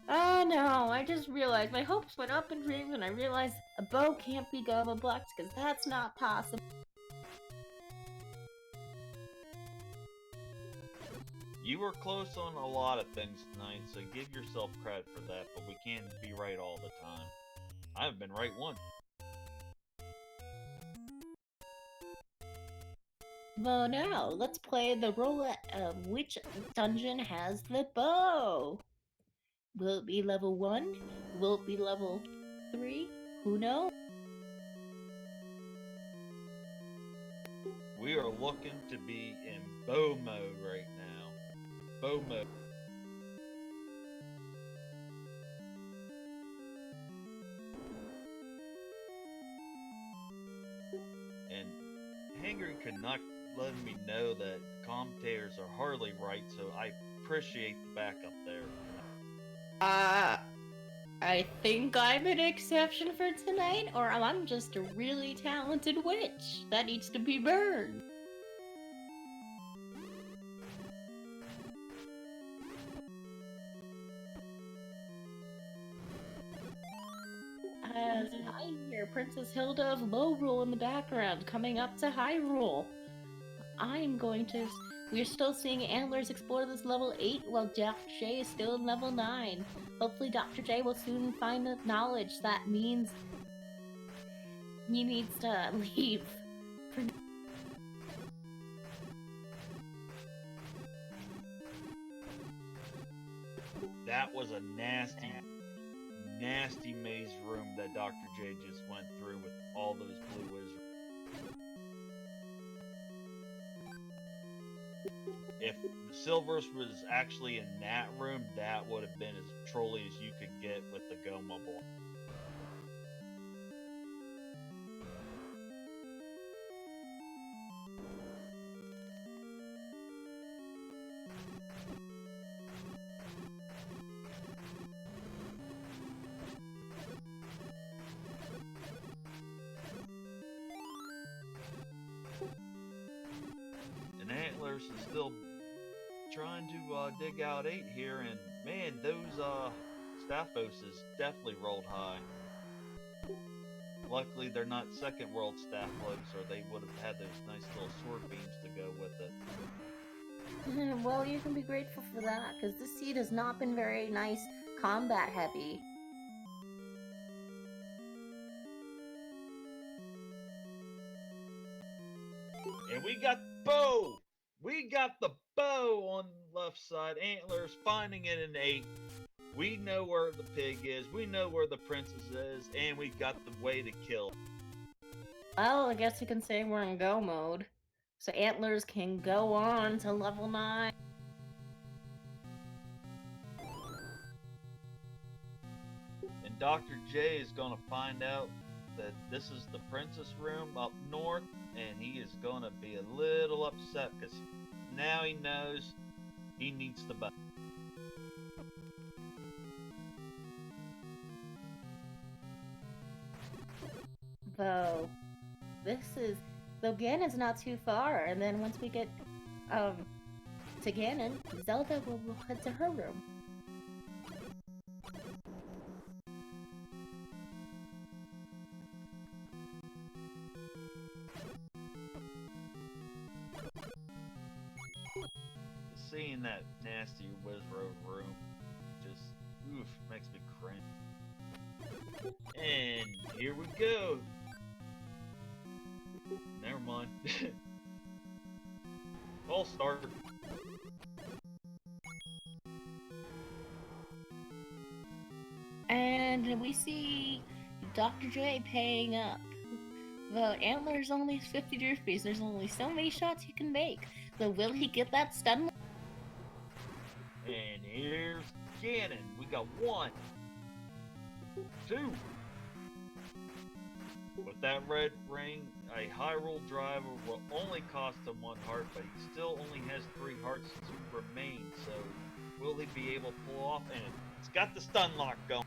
Oh no, I just realized my hopes went up in dreams and I realized a bow can't be Goma blocked because that's not possible. You were close on a lot of things tonight, so give yourself credit for that, but we can't be right all the time. I've been right once. Well, now, let's play the roulette of which dungeon has the bow. Will it be level 1? Will it be level 3? Who knows? We are looking to be in bow mode right now. Bow mode. And Hangry could not let me know that commentators are hardly right, so I appreciate the backup there. I think I'm an exception for tonight, or I'm just a really talented witch that needs to be burned. As I hear Princess Hilda of Low Rule in the background coming up to High Rule. I'm going to. We're still seeing Antlers explore this level 8 while Dr. J is still in level 9. Hopefully, Dr. J will soon find the knowledge that means he needs to leave. That was a nasty, nasty maze room that Dr. J just went through with all those blue wizards. If Silvers was actually in that room, that would have been as trolly as you could get with the Goma boy. And Antlers is still trying to dig out 8 here, and man, those Staphoses definitely rolled high. Luckily, they're not second world Staphos, or they would have had those nice little sword beams to go with it. Well, you can be grateful for that, because this seed has not been very nice combat heavy. And we got bow! We got the bow on the left side. Antlers finding it in 8. We know where the pig is. We know where the princess is. And we got the way to kill. Well, I guess you can say we're in go mode. So Antlers can go on to level 9. And Dr. J is going to find out that this is the princess room up north. And he is going to be a little upset because now he knows he needs the bow. Though, though Ganon's not too far, and then once we get, to Ganon, Zelda will head to her room. Seeing that nasty Wizroad room just, oof, makes me cringe. And here we go. Never mind. All start. And we see Dr. J paying up. The Antler's only 50 rupees. There's only so many shots you can make. So will he get that stun? And here's Ganon. We got 1, 2. With that red ring, a Hyrule driver will only cost him 1 heart, but he still only has 3 hearts to remain. So will he be able to pull off? And it's got the stun lock going.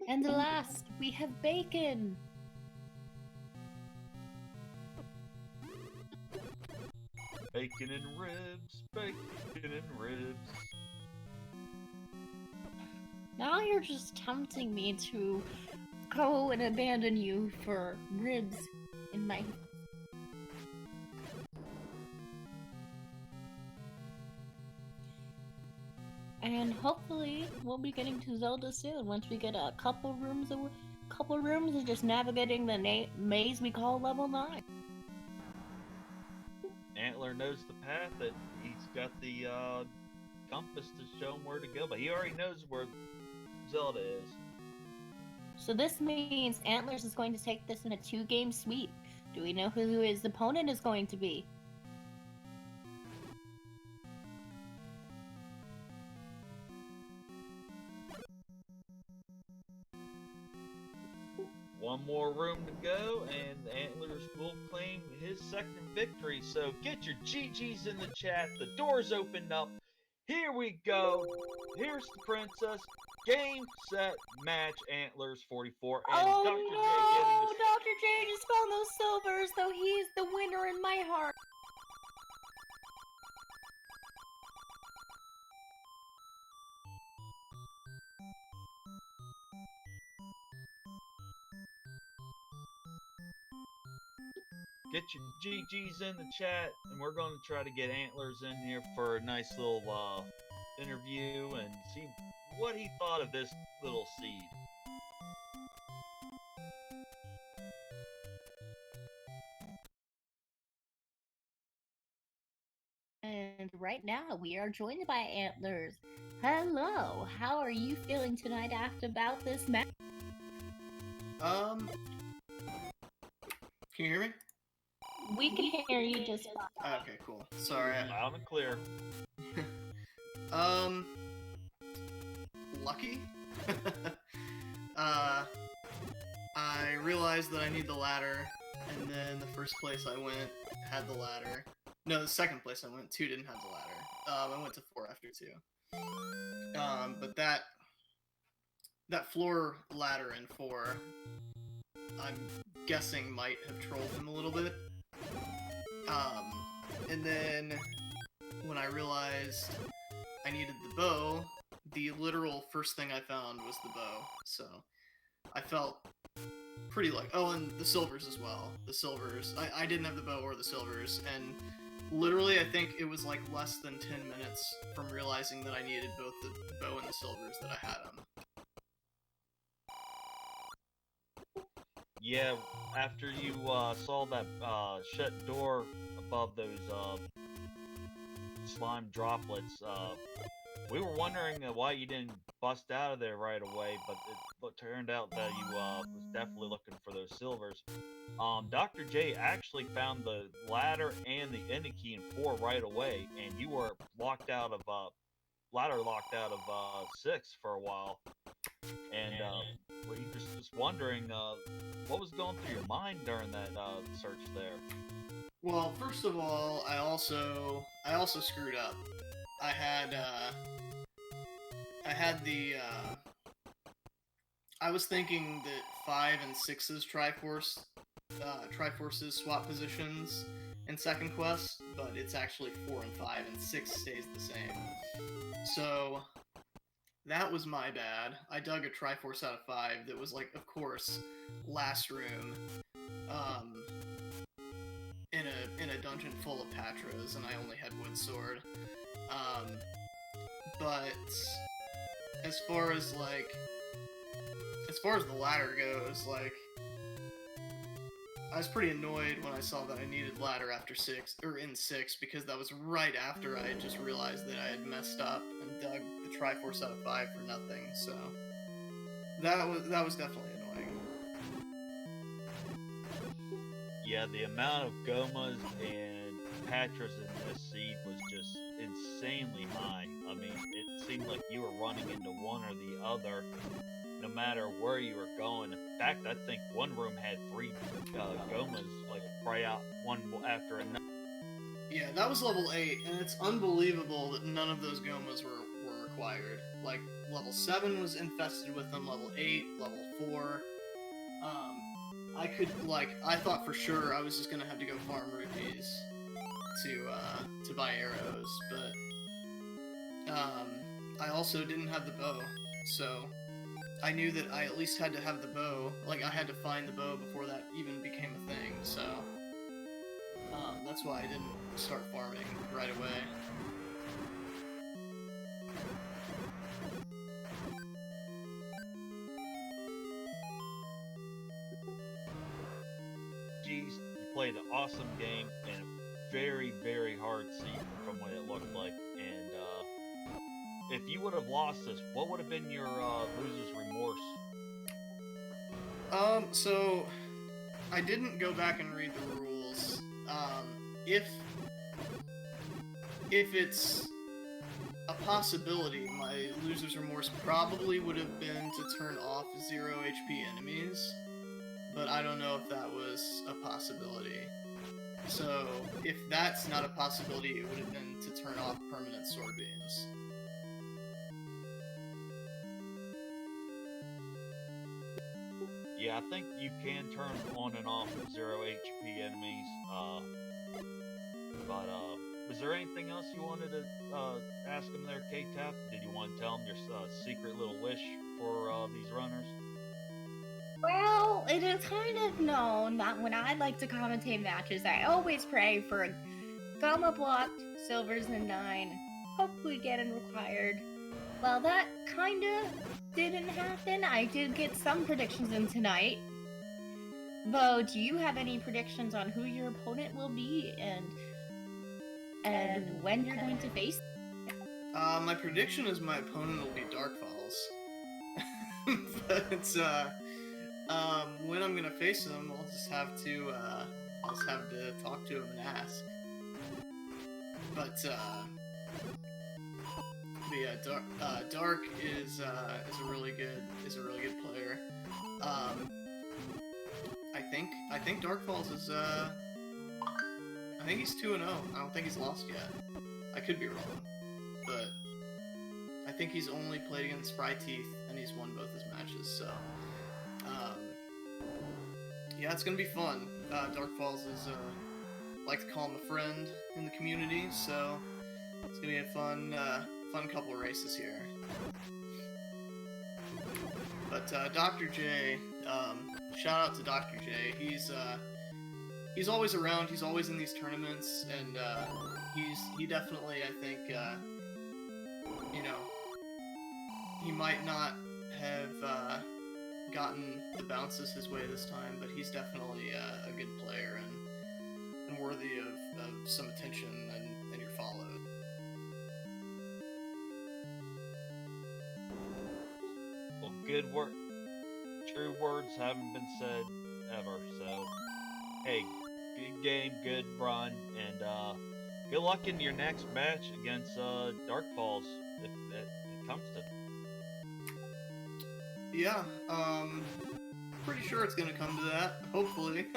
And last, we have Bacon. Bacon and ribs, bacon and ribs. Now you're just tempting me to go and abandon you for ribs in my... And hopefully we'll be getting to Zelda soon once we get a couple rooms couple rooms and just navigating the maze we call level 9. Antler knows the path, that he's got the compass to show him where to go, but he already knows where Zelda is. So this means Antler's is going to take this in a 2-game sweep. Do we know who his opponent is going to be? One more room to go, and Antlers will claim his second victory. So get your GGs in the chat. The door's opened up. Here we go. Here's the princess. Game, set, match. Antlerz44. And Oh Dr. J no! getting Dr. J just found those silvers, though he's the winner in my heart. Get your GGs in the chat, and we're going to try to get Antlerz in here for a nice little interview and see what he thought of this little seed. And right now we are joined by Antlerz. Hello, how are you feeling tonight about this match? Can you hear me? We can hear you just fine. Okay, cool. Sorry. Loud and clear. Lucky? I realized that I need the ladder, and then the first place I went had the ladder. No, the second place I went, 2 didn't have the ladder. I went to 4 after 2. But that floor ladder in 4, I'm guessing might have trolled him a little bit. And then when I realized I needed the bow, the literal first thing I found was the bow. So I felt pretty like, oh, and the silvers as well. The silvers. I didn't have the bow or the silvers, and literally I think it was like less than 10 minutes from realizing that I needed both the bow and the silvers that I had them. Yeah, after you saw that shut door above those slime droplets, we were wondering why you didn't bust out of there right away, but it turned out that you was definitely looking for those silvers. Dr. J actually found the ladder and the ending key in 4 right away, and you were locked out of ladder locked out of 6 for a while. And we just wondering what was going through your mind during that search there. Well, first of all, I also screwed up. I was thinking that 5 and 6's Triforce's swap positions in second quest, but it's actually 4 and 5, and 6 stays the same. So that was my bad. I dug a Triforce out of 5 that was like, of course, last room, in a dungeon full of Patras, and I only had wood sword. But as far as the ladder goes, like, I was pretty annoyed when I saw that I needed ladder after 6, or in 6, because that was right after I had just realized that I had messed up and dug the Triforce out of 5 for nothing, so that was definitely annoying. Yeah, the amount of Gomas and Patras in this seed was just insanely high. I mean, it seemed like you were running into one or the other, no matter where you were going. In fact, I think one room had 3 Gomas, like, right out one after another. Yeah, that was level 8, and it's unbelievable that none of those Gomas were required. Like, level 7 was infested with them, level 8, level 4. I thought for sure I was just gonna have to go farm rupees to buy arrows, but I also didn't have the bow, so I knew that I at least had to have the bow. Like, I had to find the bow before that even became a thing, so that's why I didn't start farming right away. played an awesome game and a very, very hard season from what it looked like. And if you would have lost this, what would have been your loser's remorse? So I didn't go back and read the rules. If it's a possibility, my loser's remorse probably would have been to turn off 0 HP enemies, but I don't know if that was a possibility. So if that's not a possibility, it would have been to turn off permanent sword beams. Yeah, I think you can turn on and off 0 HP enemies, but is there anything else you wanted to ask them there, K-Tap? Did you want to tell them your secret little wish for these runners? Well, it is kind of known that when I like to commentate matches, I always pray for a Gamma blocked Silvers and 9, hopefully getting required. Well, that kind of didn't happen. I did get some predictions in tonight. Bo, do you have any predictions on who your opponent will be and when you're going to face? My prediction is my opponent will be Dark Falls. But when I'm gonna face him, I'll just have to talk to him and ask. But yeah, Dark is a really good player. I think Dark Falls is I think he's 2-0. I don't think he's lost yet. I could be wrong, but I think he's only played against Spry Teeth and he's won both his matches. So yeah, it's gonna be fun. Dark Falls is like to call him a friend in the community, so it's gonna be a fun couple of races here. But Dr. J, shout out to Dr. J. He's always around. He's always in these tournaments, and he definitely, I think, you know, he might not have gotten the bounces his way this time, but he's definitely a good player and worthy of some attention and your follow. Well, good work. True words haven't been said ever, so hey, good game, good run, and good luck in your next match against Dark Falls, if it comes to it. Yeah, pretty sure it's gonna come to that, hopefully.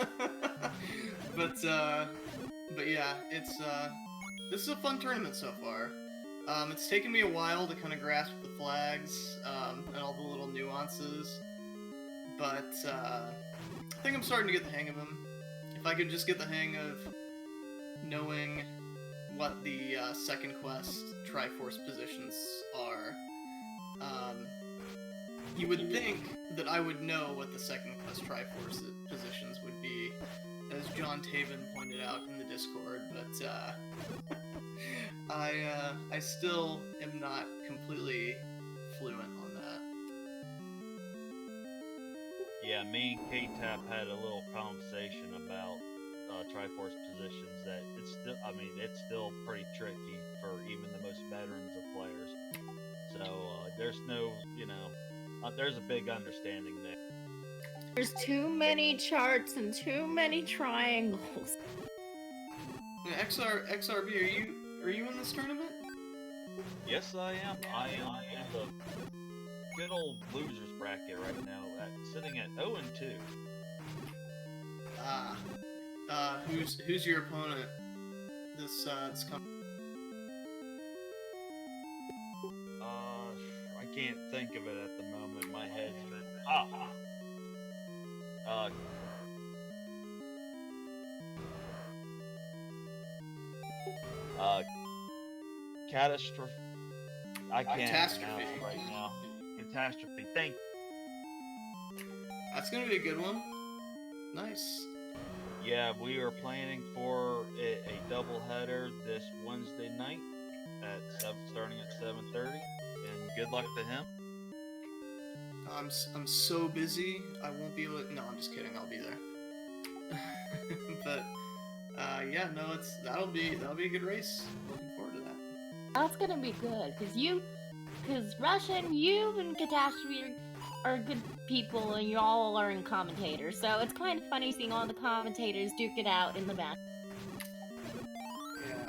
but yeah, it's this is a fun tournament so far. It's taken me a while to kind of grasp the flags and all the little nuances, but I think I'm starting to get the hang of them. If I could just get the hang of knowing what the second quest Triforce positions are, you would think that I would know what the second quest Triforce positions would be, as John Taven pointed out in the Discord, but I still am not completely fluent on that. Yeah, me and K-Tap had a little conversation about Triforce positions that it's still pretty tricky for even the most veterans of players. So there's no, there's a big understanding there. There's too many charts and too many triangles. XRB, are you in this tournament? Yes, I am. I am in the good old losers bracket right now, sitting at 0-2. Who's your opponent this coming? I can't think of it at the moment. My head's been catastrophe. I can't pronounce it right now. Catastrophe. Thank you. That's gonna be a good one. Nice. Yeah, we are planning for a double header this Wednesday night starting at 7:30, and good luck to him. I'm so busy I won't be able to. No, I'm just kidding. I'll be there. But Yeah, no, that'll be a good race. Looking forward to that. That's gonna be good, because Russian, you and Catastrophe are good people, and y'all are in commentators, so it's kind of funny seeing all the commentators duke it out in the back. Yeah,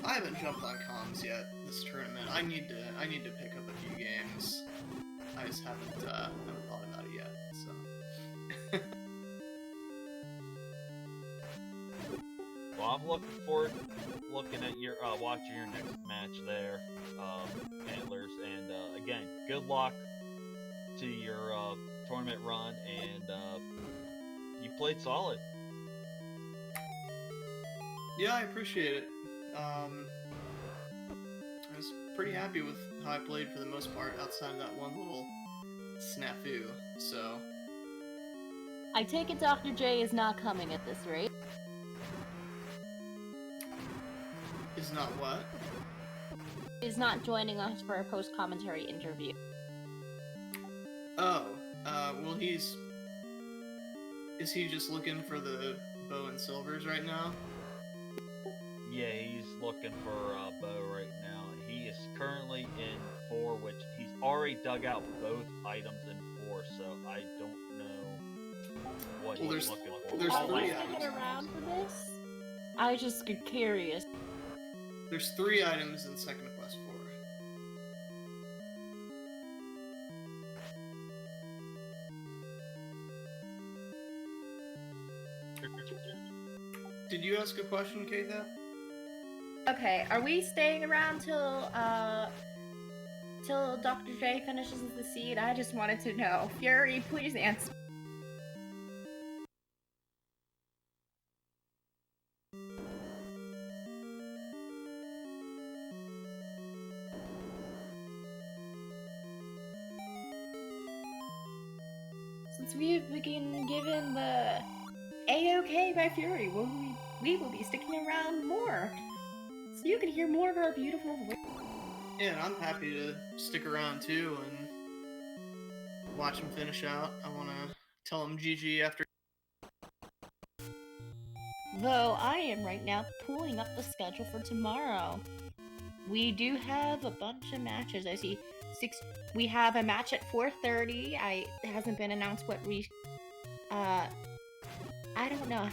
I haven't jumped on comms yet this tournament. I need to pick up a few games. I just haven't thought about it yet. So. Well, I'm looking forward looking at your watching your next match there, Antlers, and again, good luck to your tournament run, and you played solid. Yeah, I appreciate it. I was pretty happy with how I played for the most part, outside of that one little snafu. So. I take it Dr. J is not coming at this rate. Is not what? Is not joining us for a post-commentary interview. Oh, well, is he just looking for the bow and silvers right now? Yeah, he's looking for Bo right now. He is currently in 4, which he's already dug out both items in 4, so I don't know what he's looking for. There's Are we 3 sticking items. around for this? I just get curious. There's 3 items in Second Quest 4. Did you ask a question, Keitha? Okay, are we staying around till Dr. J finishes the seed? I just wanted to know. Fury, please answer. Since we have been given the A-OK by Fury, we will be sticking around more, so you can hear more of our beautiful voice. Yeah, and I'm happy to stick around too and watch him finish out. I want to tell him GG after. Though I am right now pulling up the schedule for tomorrow. We do have a bunch of matches. I see 6. We have a match at 4:30. It hasn't been announced what I don't know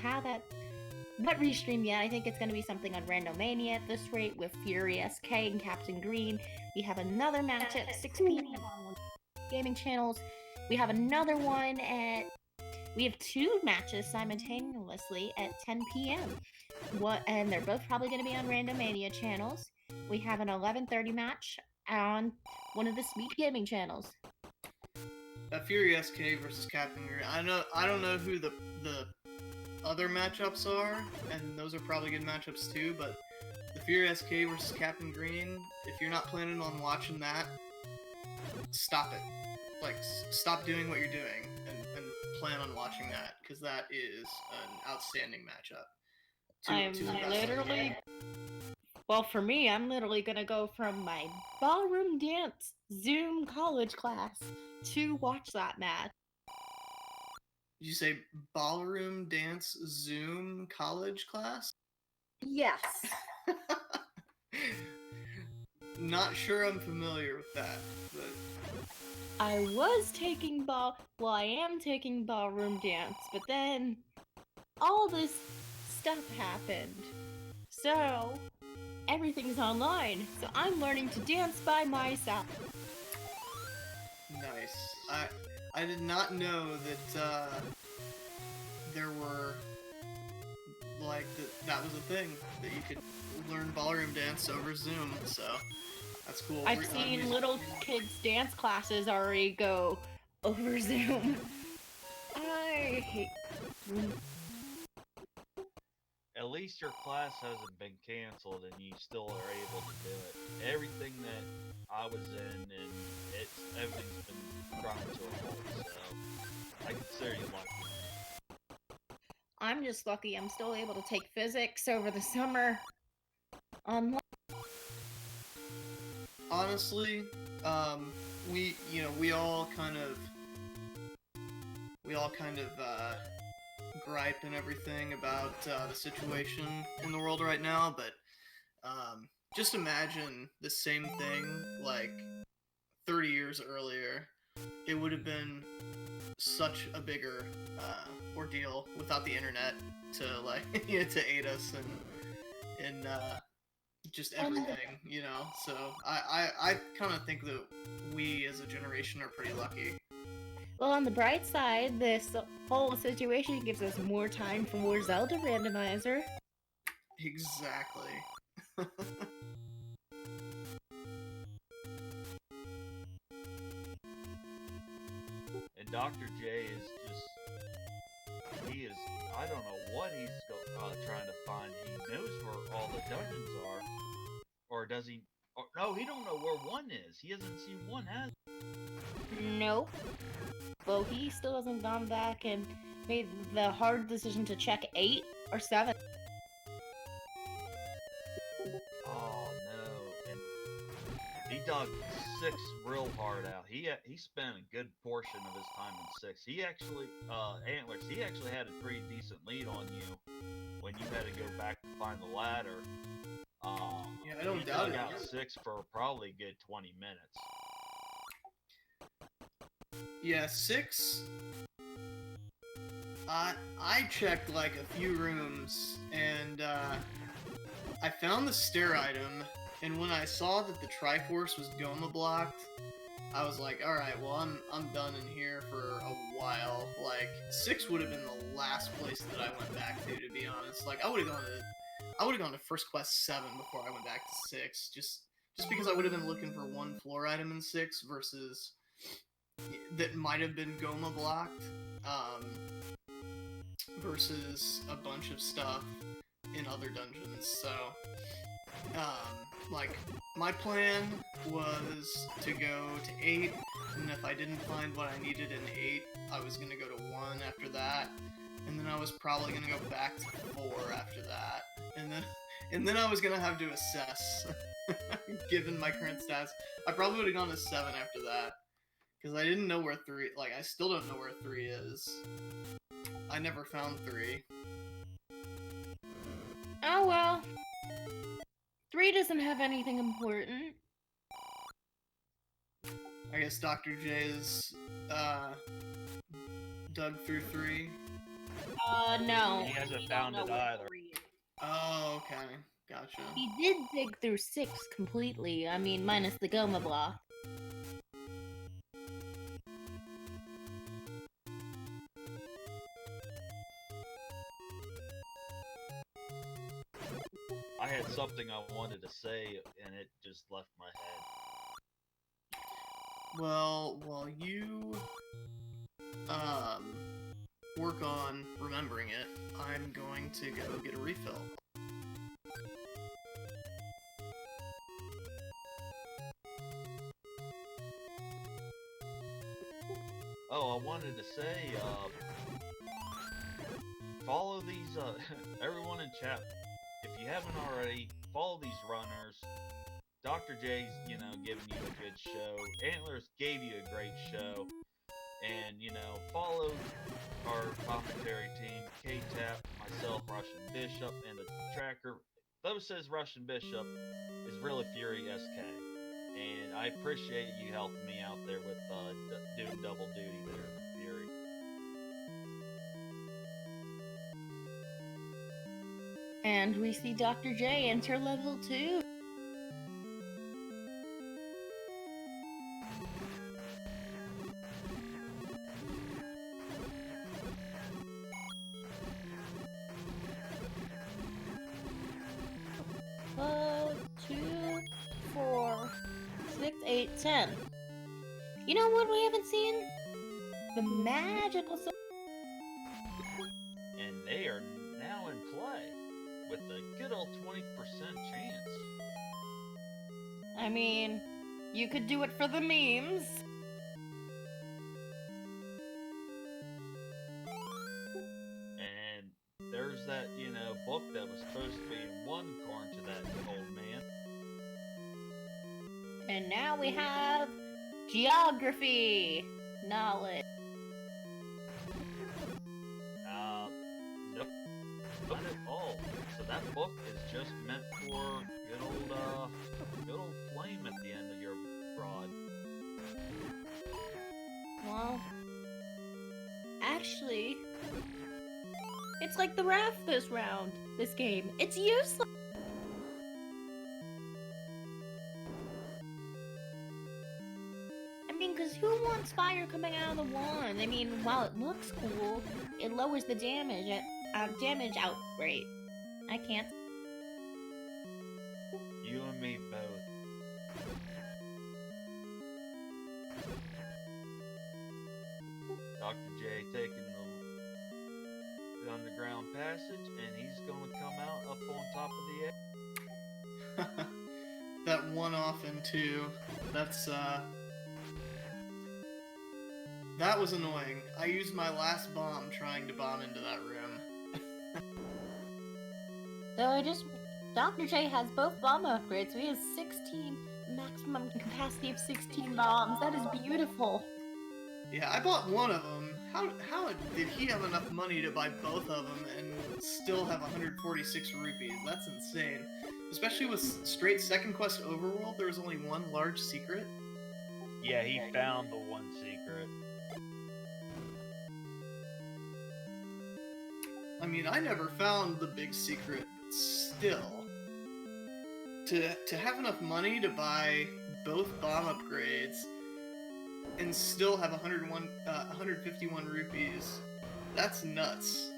what restream yet. I think it's going to be something on Randomania at this rate with Fury SK and Captain Green. We have another match at 6 p.m. on gaming channels. We have another one we have 2 matches simultaneously at 10 p.m. And they're both probably going to be on Randomania channels. We have an 11:30 match on one of the Sweet Gaming channels. Fury SK versus Captain Green. I don't know who the other matchups are, and those are probably good matchups too, but the Fury SK versus Captain Green, if you're not planning on watching that, stop it. Like, stop doing what you're doing and plan on watching that, because that is an outstanding matchup. Well, for me, I'm literally gonna go from my ballroom dance Zoom college class to watch that match. Did you say ballroom dance Zoom college class? Yes. Not sure I'm familiar with that, but I am taking ballroom dance, but then all this stuff happened. So everything's online, so I'm learning to dance by myself. nice. I did not know that there were that was a thing that you could learn ballroom dance over Zoom. So that's cool. I've seen little kids' dance classes already go over Zoom. I hate Zoom. At least your class hasn't been canceled and you still are able to do it. Everything that I was in, and everything's been brought to a halt, so I consider you lucky. I'm just lucky I'm still able to take physics over the summer. Honestly, we all kind of gripe and everything about the situation in the world right now, but just imagine the same thing like 30 years earlier. It would have been such a bigger ordeal without the internet to like to aid us and just everything, you know. So I kind of think that we as a generation are pretty lucky. Well, on the bright side, this whole situation gives us more time for more Zelda Randomizer. Exactly. And Dr. J is just, he is, I don't know what he's trying to find. He knows where all the dungeons are. Or does he, or, no, he don't know where one is. He hasn't seen one, has he? Nope. Well, he still hasn't gone back and made the hard decision to check 8 or 7. Oh no! And he dug 6 real hard out. He spent a good portion of his time in 6. He actually, Antlerz, he actually had a pretty decent lead on you when you had to go back to find the ladder. Yeah, I don't doubt it. He it. got 6 for probably a good 20 minutes. Yeah, 6. I checked like a few rooms, and I found the stair item, and when I saw that the Triforce was Goma blocked, I was like, alright, well, I'm done in here for a while. Like, 6 would have been the last place that I went back to be honest. Like, I would have gone to First Quest 7 before I went back to 6, just because I would have been looking for one floor item in 6 versus that might have been Goma blocked, versus a bunch of stuff in other dungeons. So, like, my plan was to go to 8, and if I didn't find what I needed in 8, I was gonna go to 1 after that, and then I was probably gonna go back to 4 after that, and then I was gonna have to assess, given my current stats. I probably would have gone to 7 after that. Because I didn't know where 3... Like, I still don't know where 3 is. I never found 3. Oh well. 3 doesn't have anything important. I guess Dr. J's, dug through 3. No. He hasn't found it either. Oh, okay. Gotcha. He did dig through 6 completely. I mean, minus the Goma block. I had something I wanted to say, and it just left my head. Well, while you, work on remembering it, I'm going to go get a refill. Oh, I wanted to say, follow these, everyone in chat. If you haven't already, follow these runners. Dr. J's, you know, giving you a good show. Antlerz gave you a great show. And, you know, follow our commentary team, K-Tap, myself, Russian Bishop, and the tracker. Though says Russian Bishop is really Fury SK. And I appreciate you helping me out there with doing double duty there, Fury. And we see Dr. J enter level 2. Two, 4, 6, 8, 10. You know what we haven't seen? The magical... And they are now in play with a good old 20% chance. I mean, you could do it for the memes. And there's that, you know, book that was supposed to be in 1 according to that old man. And now we have geography knowledge. Not at all. So that book is just meant for good old flame at the end of your rod. Well, actually, it's like the raft this game. It's useless. I mean, because who wants fire coming out of the wand? I mean, while it looks cool, it lowers the damage out rate. I can't. You and me both. Dr. J taking the underground passage, and he's gonna come out up on top of the edge. That one off in 2. That was annoying. I used my last bomb trying to bomb into that room. So Dr. J has both bomb upgrades, so he has 16, maximum capacity of 16 bombs. That is beautiful. Yeah, I bought one of them. How did he have enough money to buy both of them and still have 146 rupees? That's insane. Especially with straight second quest overworld, there was only one large secret. Yeah, he found the one secret. I mean, I never found the big secret, but still. To have enough money to buy both bomb upgrades and still have 151 rupees, that's nuts.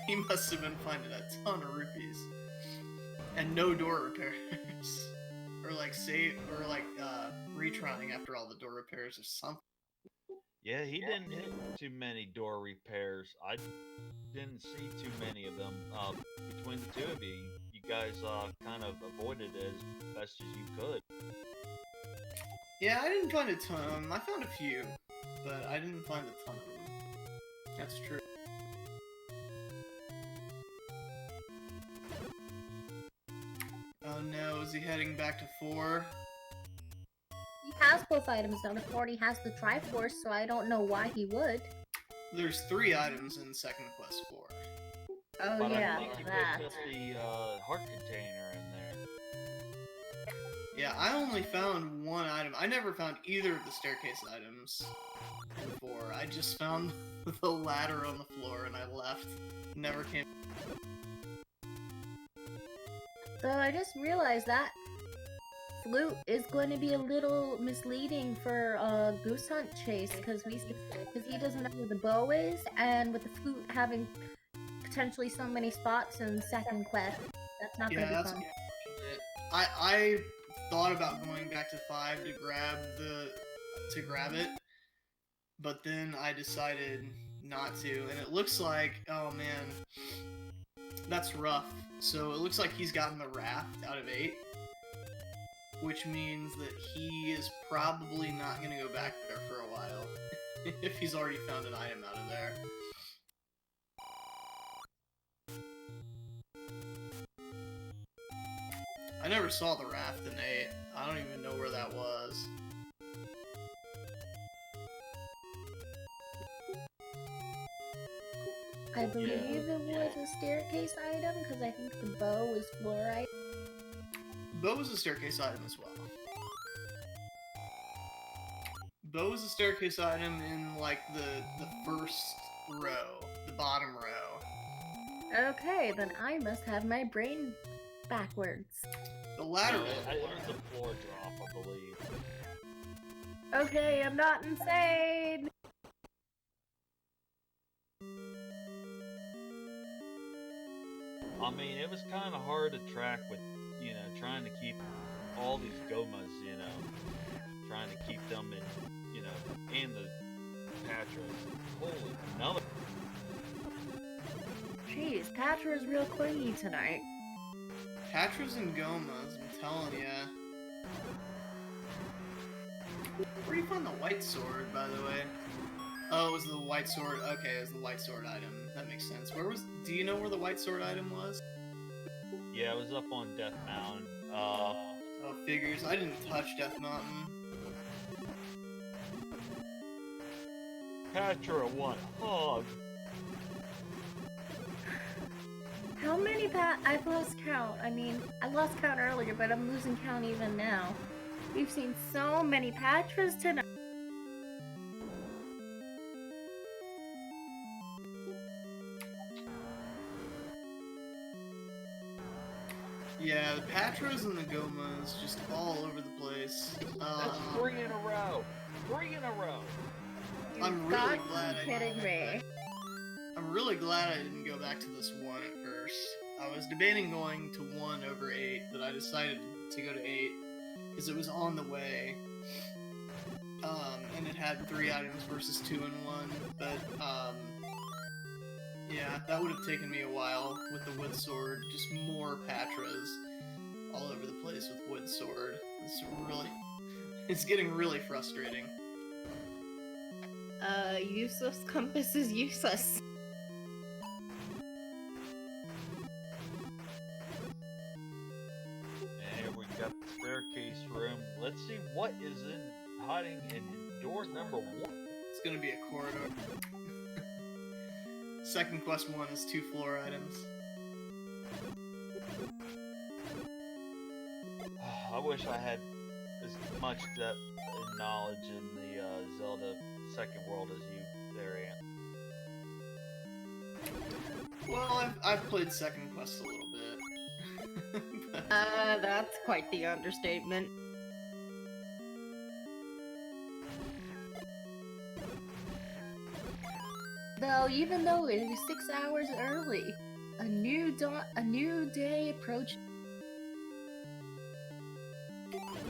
He must have been finding a ton of rupees. And no door repairs. Or retrying after all the door repairs or something. Yeah, he didn't hit too many door repairs. I didn't see too many of them. Between the two of you, you guys kind of avoided it as best as you could. Yeah, I didn't find a ton of them. I found a few, but I didn't find a ton of them. That's true. Oh no, is he heading back to 4? He has both items now. The 40 has the Triforce, so I don't know why he would. There's 3 items in Second Quest 4. Oh But yeah, I think you that. picked up the heart container in there. Yeah, I only found one item. I never found either of the staircase items in 4. I just found the ladder on the floor and I left. Never came. So I just realized that flute is going to be a little misleading for Goose Hunt Chase because he doesn't know where the bow is, and with the flute having potentially so many spots in second quest, that's not going to be fun. I thought about going back to 5 to grab it, but then I decided not to, and it looks like, oh man, that's rough. So it looks like he's gotten the raft out of 8, which means that he is probably not going to go back there for a while if he's already found an item out of there. I never saw the raft in 8. I don't even know where that was. I believe it was a staircase item because I think the bow was fluorite. Bow was a staircase item as well. Bow was a staircase item in like the first row, the bottom row. Okay, then I must have my brain backwards. The ladder. It was a floor drop, I believe. Okay, I'm not insane. I mean, it was kind of hard to track with, trying to keep all these gomas, trying to keep them in, and the Patras. Holy another. Jeez, Patra's real clingy tonight. Patras and gomas, I'm telling ya. Where do you find the white sword, by the way? Oh, it was the white sword. Okay, it was the white sword item. That makes sense. Do you know where the white sword item was? Yeah, it was up on Death Mountain. Oh, figures. I didn't touch Death Mountain. Patra one hog. many I've lost count. I mean, I lost count earlier, but I'm losing count even now. We've seen so many Patras tonight. Yeah, the Patras and the Gomas just all over the place. That's 3 in a row. 3 in a row. I'm Got really glad kidding me. I'm really glad I didn't go back to this 1 at first. I was debating going to 1 over 8, but I decided to go to 8 because it was on the way. And it had 3 items versus 2 in 1, but yeah, that would have taken me a while with the wood sword. Just more Patras all over the place with wood sword. It's getting really frustrating. Useless compass is useless. And we got the staircase room. Let's see what is hiding in door number 1. It's gonna be a corridor. Second quest 1 is 2 floor items. I wish I had as much depth and knowledge in the Zelda second world as you there, Ant. Well, I've played second quest a little bit. But That's quite the understatement. Though, even though it is 6 hours early, a new day approaches.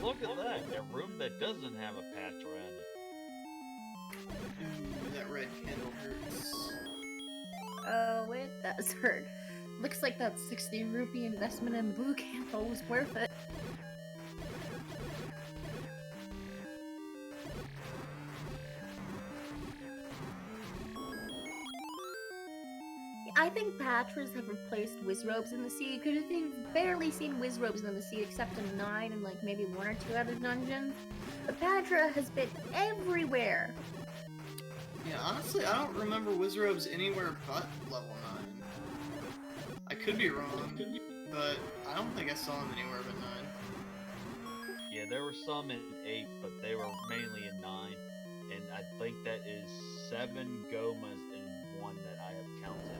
Look at that, a room that doesn't have a patch around it. ooh, that red candle hurts. Oh, it does hurt. Looks like that 60 rupee investment in the blue candle was worth it. I think Patras have replaced Wizrobes in the sea, because we've barely seen Wizrobes in the sea except in 9 and like maybe 1 or 2 other dungeons. But Patra has been everywhere. Yeah, honestly, I don't remember Wizrobes anywhere but level 9. I could be wrong, but I don't think I saw them anywhere but 9. Yeah, there were some in 8, but they were mainly in 9. And I think that is 7 Gomas and 1 that I have counted.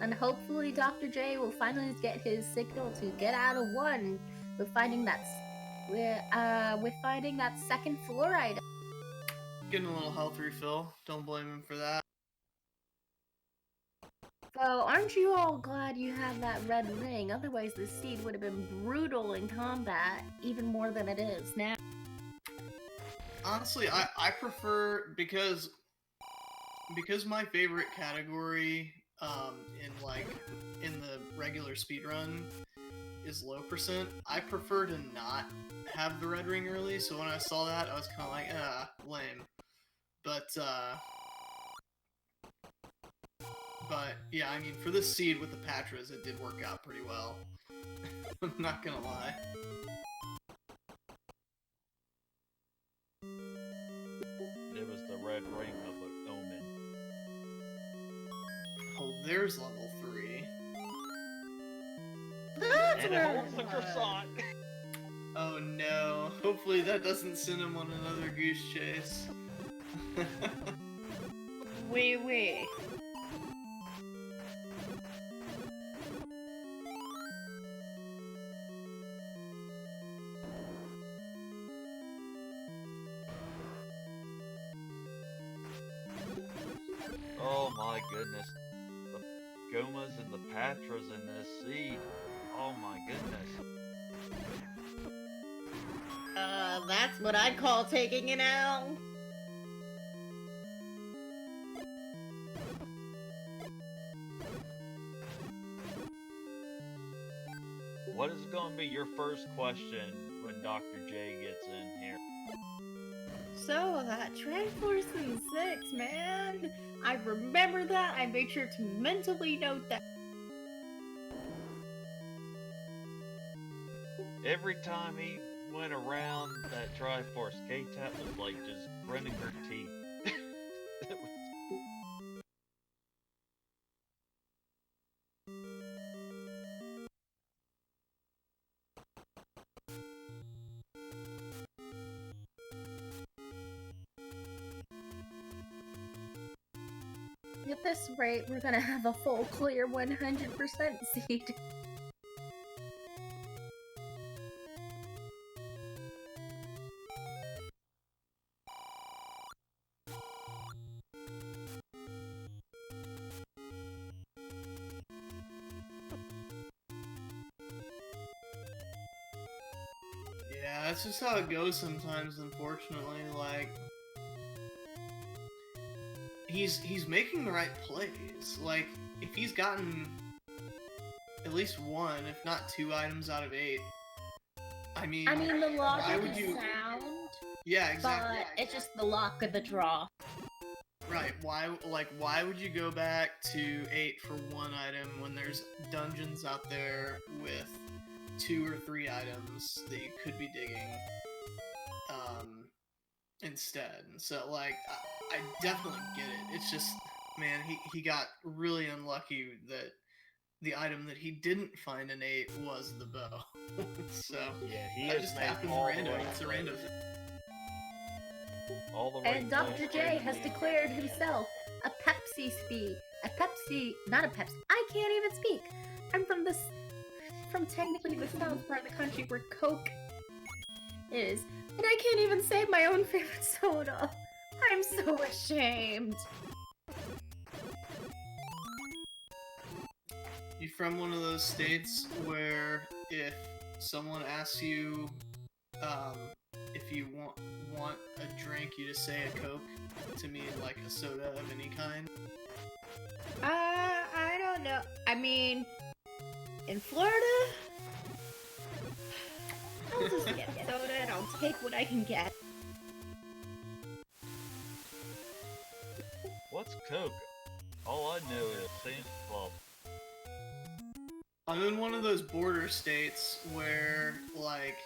And hopefully DrJ will finally get his signal to get out of 1 with finding that second floor item. Getting a little health refill. Don't blame him for that. So, aren't you all glad you have that red ring? Otherwise, this seed would have been brutal in combat, even more than it is now. Honestly, I prefer, because my favorite category in the regular speedrun is low percent, I prefer to not have the red ring early, so when I saw that, I was kind of like, lame. But yeah, I mean, for this seed with the Patras, it did work out pretty well. I'm not gonna lie. It was the red ring of an omen. Oh, there's level 3. That's And it where holds the croissant! Oh no, hopefully that doesn't send him on another goose chase. Wee. Oh my goodness. The Gomas and the Patras in this seed. Oh my goodness. That's what I'd call taking an L. What is going to be your first question when Dr. J gets in here? So, that Triforce in 6, man. I remember that. I made sure to mentally note that. Every time he went around that Triforce, K-Tap was like just grinning her teeth. It was... At this rate, we're gonna have a full clear 100% seed. Yeah, that's just how it goes sometimes, unfortunately. Like, he's making the right plays. Like, if he's gotten at least one, if not 2 items out of 8, I mean, the why logic would is you? sound, Yeah, exactly. but it's just the luck of the draw. Right. Why would you go back to 8 for 1 item when there's dungeons out there with 2 or 3 items that you could be digging instead? So, like, I definitely get it. It's just, man, he got really unlucky that the item that he didn't find in 8 was the bow. So, Yeah, he that has just made happens all the random. right It's a plays. random. All the right And Dr. plays J has randomly. declared himself a Pepsi speed. Not a Pepsi. I can't even speak. I'm from technically the south part of the country where Coke is. And I can't even say my own favorite soda. I'm so ashamed. You from one of those states where if someone asks you if you want a drink, you just say a Coke to mean like a soda of any kind? I don't know. I mean, in Florida, I'll just get soda and I'll take what I can get. What's Coke? All I know is Sam's Club. I'm in one of those border states where, like,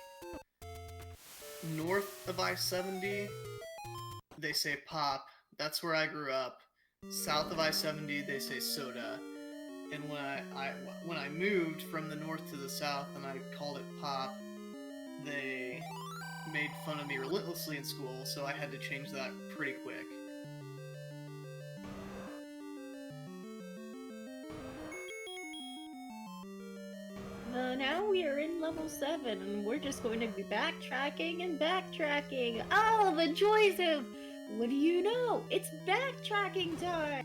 north of I-70, they say pop. That's where I grew up. South of I-70, they say soda. And when I moved from the north to the south and I called it pop, they made fun of me relentlessly in school, so I had to change that pretty quick. Now we are in level 7, and we're just going to be backtracking and backtracking. Oh, the joys of... What do you know? It's backtracking time!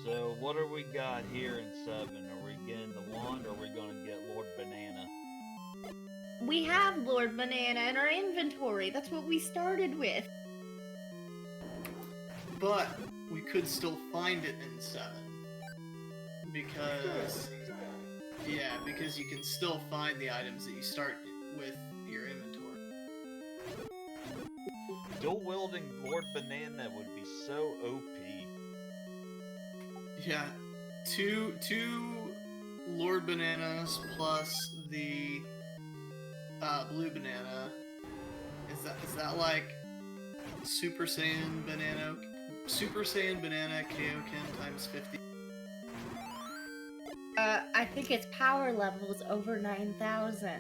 So what do we got here in 7? Are we getting the wand, or are we gonna get Lord Banana? We have Lord Banana in our inventory. That's what we started with. But we could still find it in 7. Because... yeah, because you can still find the items that you start with your inventory. Dual wielding Lord Banana would be so OP. Yeah, two Lord Bananas plus the blue banana. Is that like Super Saiyan Banana Kaioken times 50? I think its power level is over 9,000.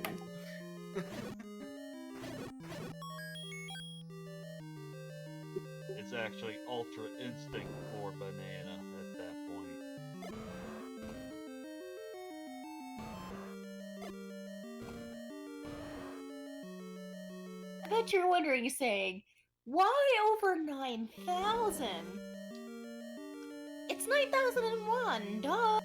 It's actually Ultra Instinct Lord Banana at that point. I bet you're wondering, saying, why over 9,000? It's 9,001, duh!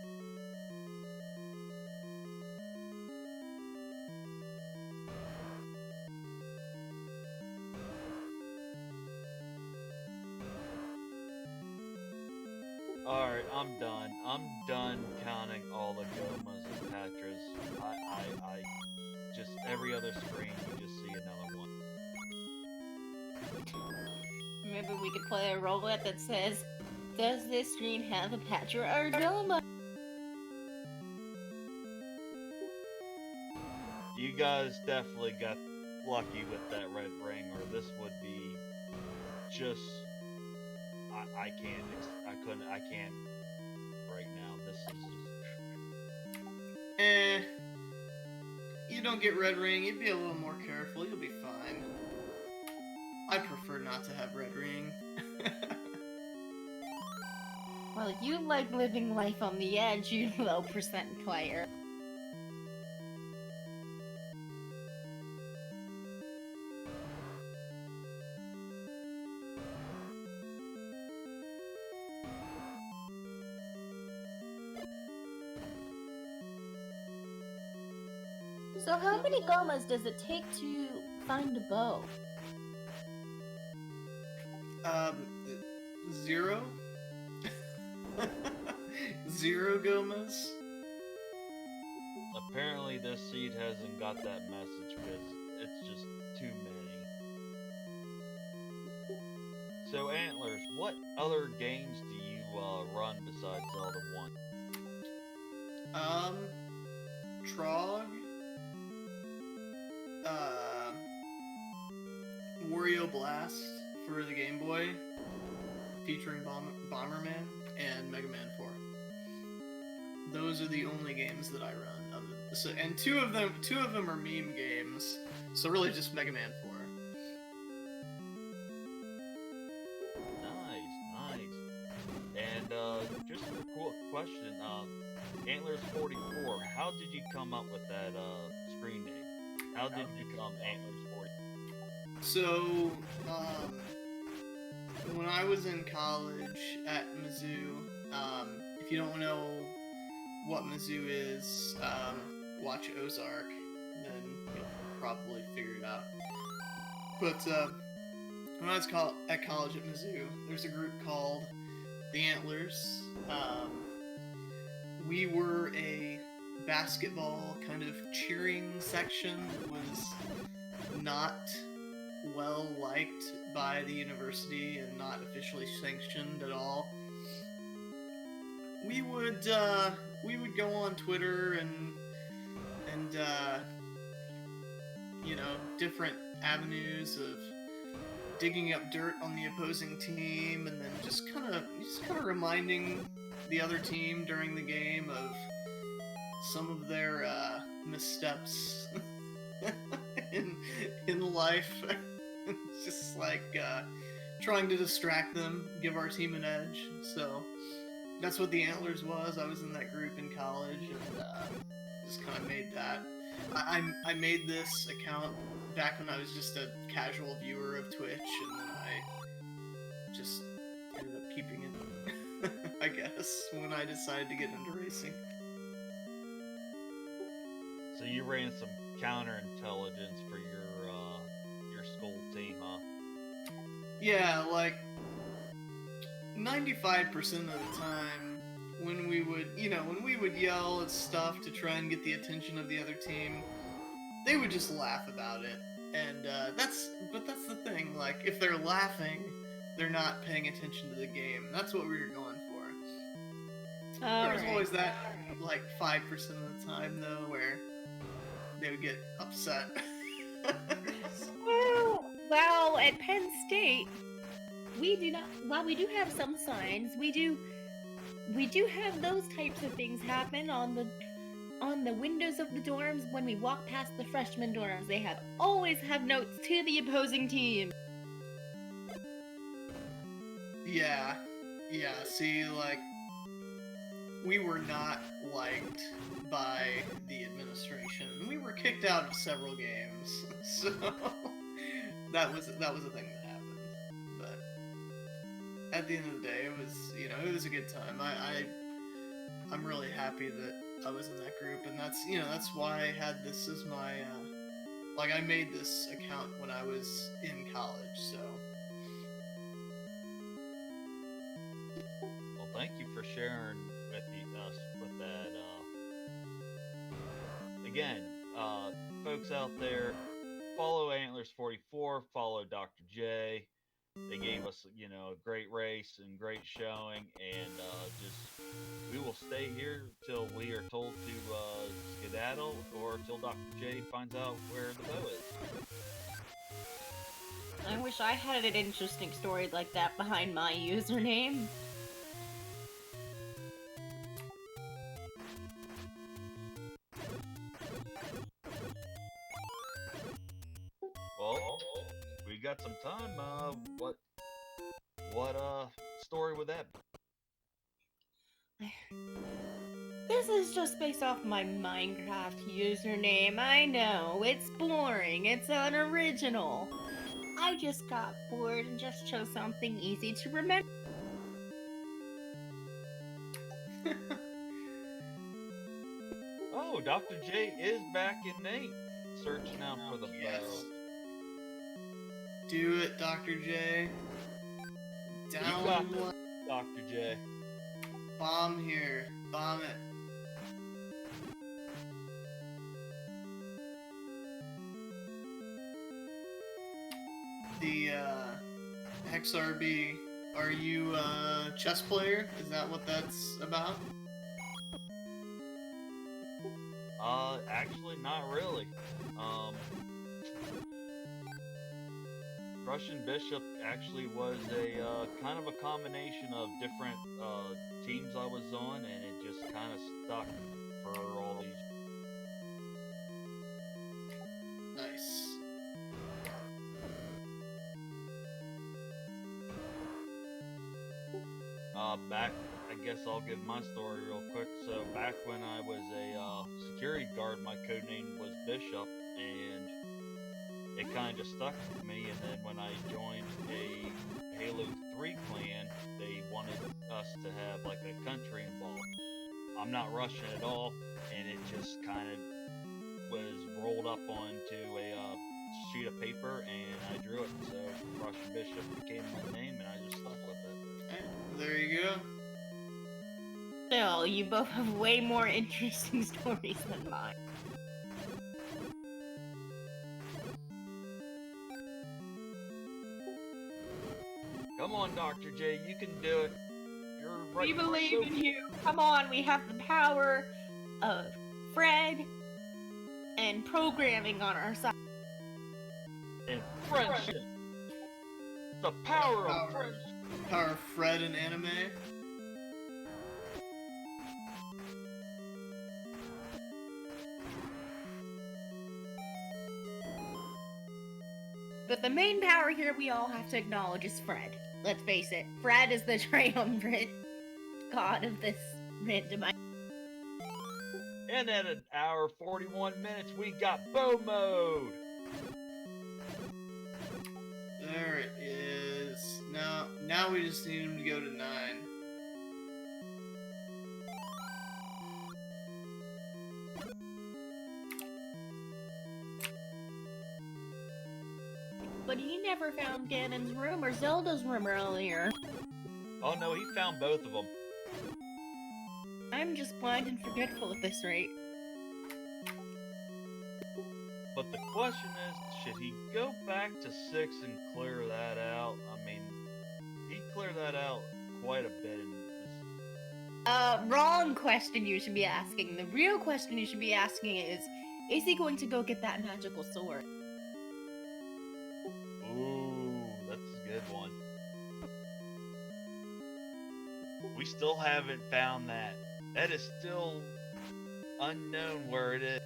Alright, I'm done. I'm done counting all the Gomas and Patras. I just, every other screen, you just see another one. Maybe we could play a roulette that says, does this screen have a Patra or Goma? You guys definitely got lucky with that red ring, or this would be just... I can't right now. This is... You don't get red ring, you'd be a little more careful, you'll be fine. I prefer not to have red ring. Well, you like living life on the edge, you low percent player. So how many gomas does it take to find a bow? 0. 0 gomas. Apparently this seed hasn't got that message because it's just too many. So Antlers, what other games do you run besides Zelda 1? Trog. Wario Blast for the Game Boy, featuring Bomberman and Mega Man 4. Those are the only games that I run. So, and two of them are meme games. So really, just Mega Man 4. Nice. And just a cool question, Antlerz44, how did you come up with that screen name? How did you become Antlerz44? So, when I was in college at Mizzou, if you don't know what Mizzou is, watch Ozark, then you'll probably figure it out. But when I was at college at Mizzou, there's a group called the Antlers. We were a basketball kind of cheering section that was not well liked by the university and not officially sanctioned at all. We would go on Twitter and different avenues of digging up dirt on the opposing team, and then just kind of reminding the other team during the game of some of their missteps in life. Just like trying to distract them, give our team an edge. So that's what the Antlers was. I was in that group in college, and just kind of made that. I made this account back when I was just a casual viewer of Twitch, and then I just ended up keeping it, I guess, when I decided to get into racing. So you ran some counterintelligence for your school team, huh? Yeah, like 95% of the time, when we would yell at stuff to try and get the attention of the other team, they would just laugh about it. And that's the thing. Like, if they're laughing, they're not paying attention to the game. That's what we were going for. There's always that, like, 5% of the time though, where they would get upset. Well, at Penn State, we do not. While we do have some signs, we do have those types of things happen on the windows of the dorms. When we walk past the freshman dorms, they always have notes to the opposing team. Yeah. See, like, we were not liked by the administration. We were kicked out of several games, so that was a thing that happened. But at the end of the day, it was a good time. I'm really happy that I was in that group, and that's why I had this as my I made this account when I was in college. So. Well, thank you for sharing with us with that. Again, folks out there, follow Antlerz44, follow Dr. J. They gave us, a great race and great showing, and we will stay here till we are told to skedaddle, or till Dr. J finds out where the bow is. I wish I had an interesting story like that behind my username. Well, we got some time. What story would that be? This is just based off my Minecraft username. I know, it's boring, it's unoriginal. I just got bored and just chose something easy to remember. Oh, Dr. J is back in Nate, searching out for the bow. Do it, Dr. J. Down You got this, Dr. J. Bomb here. Bomb it. The XRB, are you a chess player? Is that what that's about? Actually, not really. Russian Bishop actually was a kind of a combination of different teams I was on, and it just kind of stuck for all these. Nice. Back, I guess I'll give my story real quick. So back when I was a security guard, my codename was Bishop, and it kind of just stuck with me. And then when I joined a Halo 3 clan, they wanted us to have like a country involved. I'm not Russian at all, and it just kind of was rolled up onto a sheet of paper, and I drew it. So Russian Bishop became my name, and I just stuck with it. There you go. Still, you both have way more interesting stories than mine. Come on, Dr. J, you can do it. You're right. We believe in you. Come on, we have the power of Fred and programming on our side. And friendship. The power of friendship. Power of Fred in anime. But the main power here we all have to acknowledge is Fred. Let's face it, Fred is the triumvirate god of this randomizer. And at an hour 41 minutes, we got bow mode. There it is. Now we just need him to go to 9. But he never found Ganon's room or Zelda's room earlier. Oh no, he found both of them. I'm just blind and forgetful at this rate. But the question is, should he go back to 6 and clear that out? I mean, he cleared that out quite a bit in this. Wrong question you should be asking. The real question you should be asking is he going to go get that magical sword? Ooh, that's a good one. We still haven't found that. That is still unknown where it is.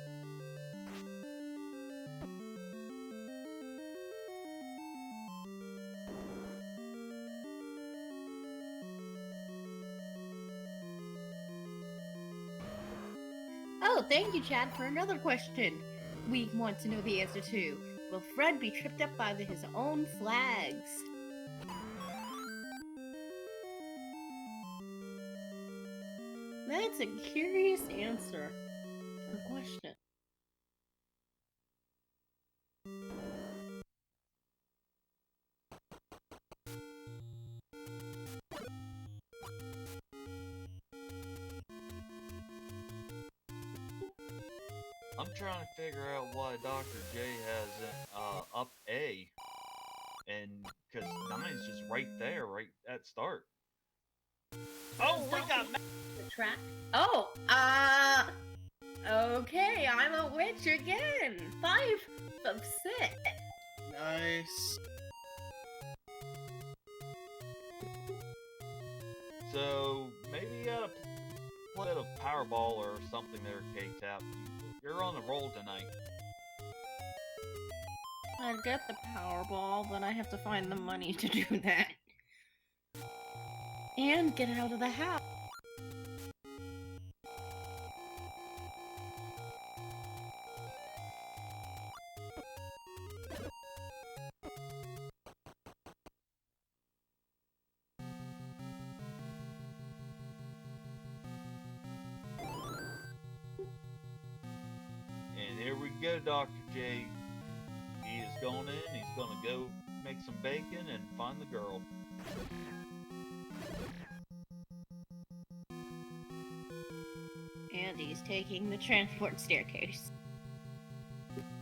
Oh, thank you, Chad, for another question we want to know the answer to. Will Fred be tripped up by his own flags? That's a curious answer to the question. I'm trying to figure out why Dr. J has up A, and because 9's just right there, right at start. Oh, we got the track. Oh, okay, I'm a witch again. 5 of 6. Nice. So maybe you gotta play a Powerball or something there, K-Tap. You're on the roll tonight. I get the Powerball, but I have to find the money to do that. And get out of the house. go, Dr. J. He is going in. He's going to go make some bacon and find the girl. And he's taking the transport staircase.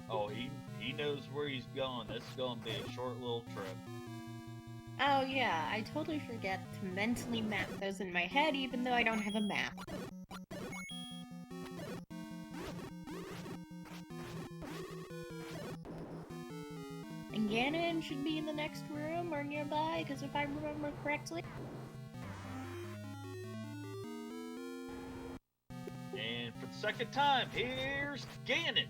Oh, he knows where he's going. This is going to be a short little trip. Oh yeah, I totally forget to mentally map those in my head even though I don't have a map. And Ganon should be in the next room or nearby, because if I remember correctly. And for the second time, here's Ganon.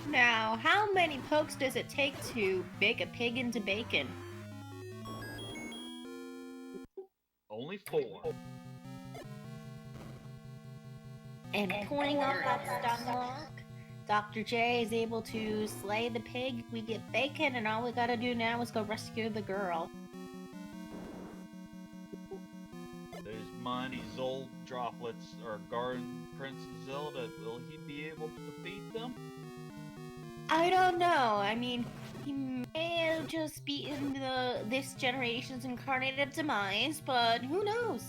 Now, how many pokes does it take to bake a pig into bacon? Only 4. And pulling off that stun lock, Dr. J is able to slay the pig, we get bacon, and all we gotta do now is go rescue the girl. Those mighty Zold droplets are guarding Princess Zelda. Will he be able to defeat them? I don't know. I mean, he may have just beaten this generation's incarnated demise, but who knows?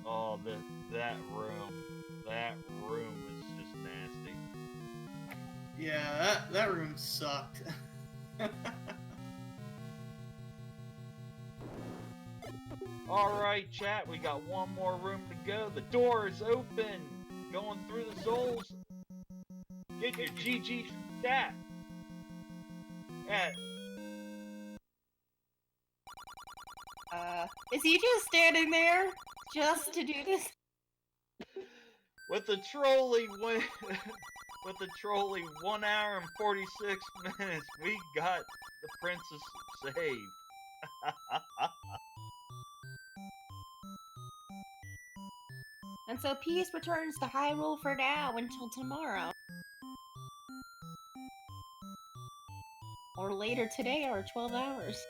Oh, that room is just nasty. Yeah, that room sucked. Alright, chat, we got one more room to go. The door is open. Going through the souls. Get your GG stat. Is he just standing there just to do this? With the trolley with the trolley 1 hour and 46 minutes, we got the princess saved. And so peace returns to Hyrule for now until tomorrow. Or later today, or 12 hours.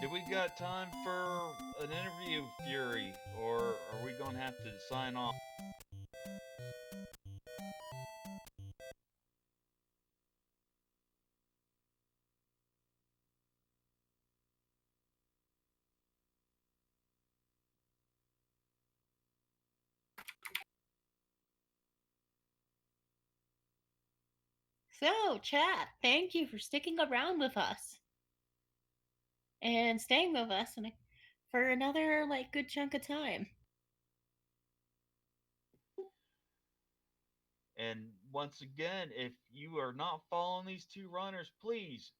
Do we got time for an interview, Fury? Or are we gonna have to sign off? So, chat, thank you for sticking around with us. And staying with us for another, good chunk of time. And once again, if you are not following these two runners, please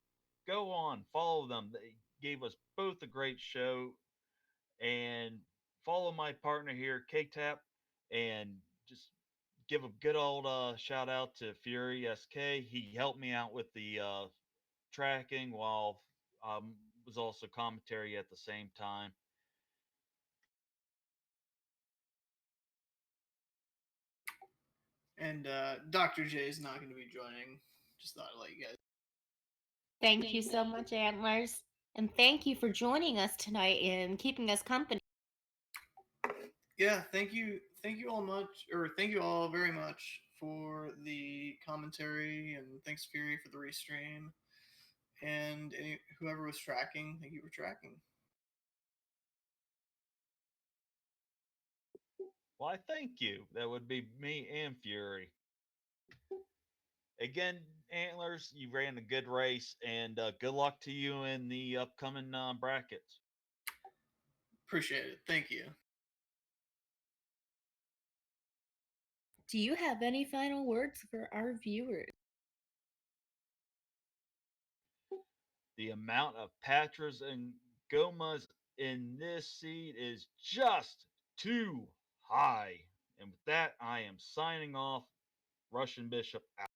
go on, follow them. They gave us both a great show. And follow my partner here, K-Tap, and just give a good old shout out to Fury SK. He helped me out with the tracking while was also commentary at the same time. And Dr. J is not going to be joining. Just thought I'd let you guys. Thank you so much, Antlers. And thank you for joining us tonight and keeping us company. Yeah, thank you all very much for the commentary, and thanks Fury for the restream, and whoever was tracking, thank you for tracking. Why, thank you. That would be me and Fury. Again, Antlers, you ran a good race, and good luck to you in the upcoming brackets. Appreciate it. Thank you. Do you have any final words for our viewers? The amount of Patras and Gomas in this seed is just too high. And with that, I am signing off. Russian Bishop out.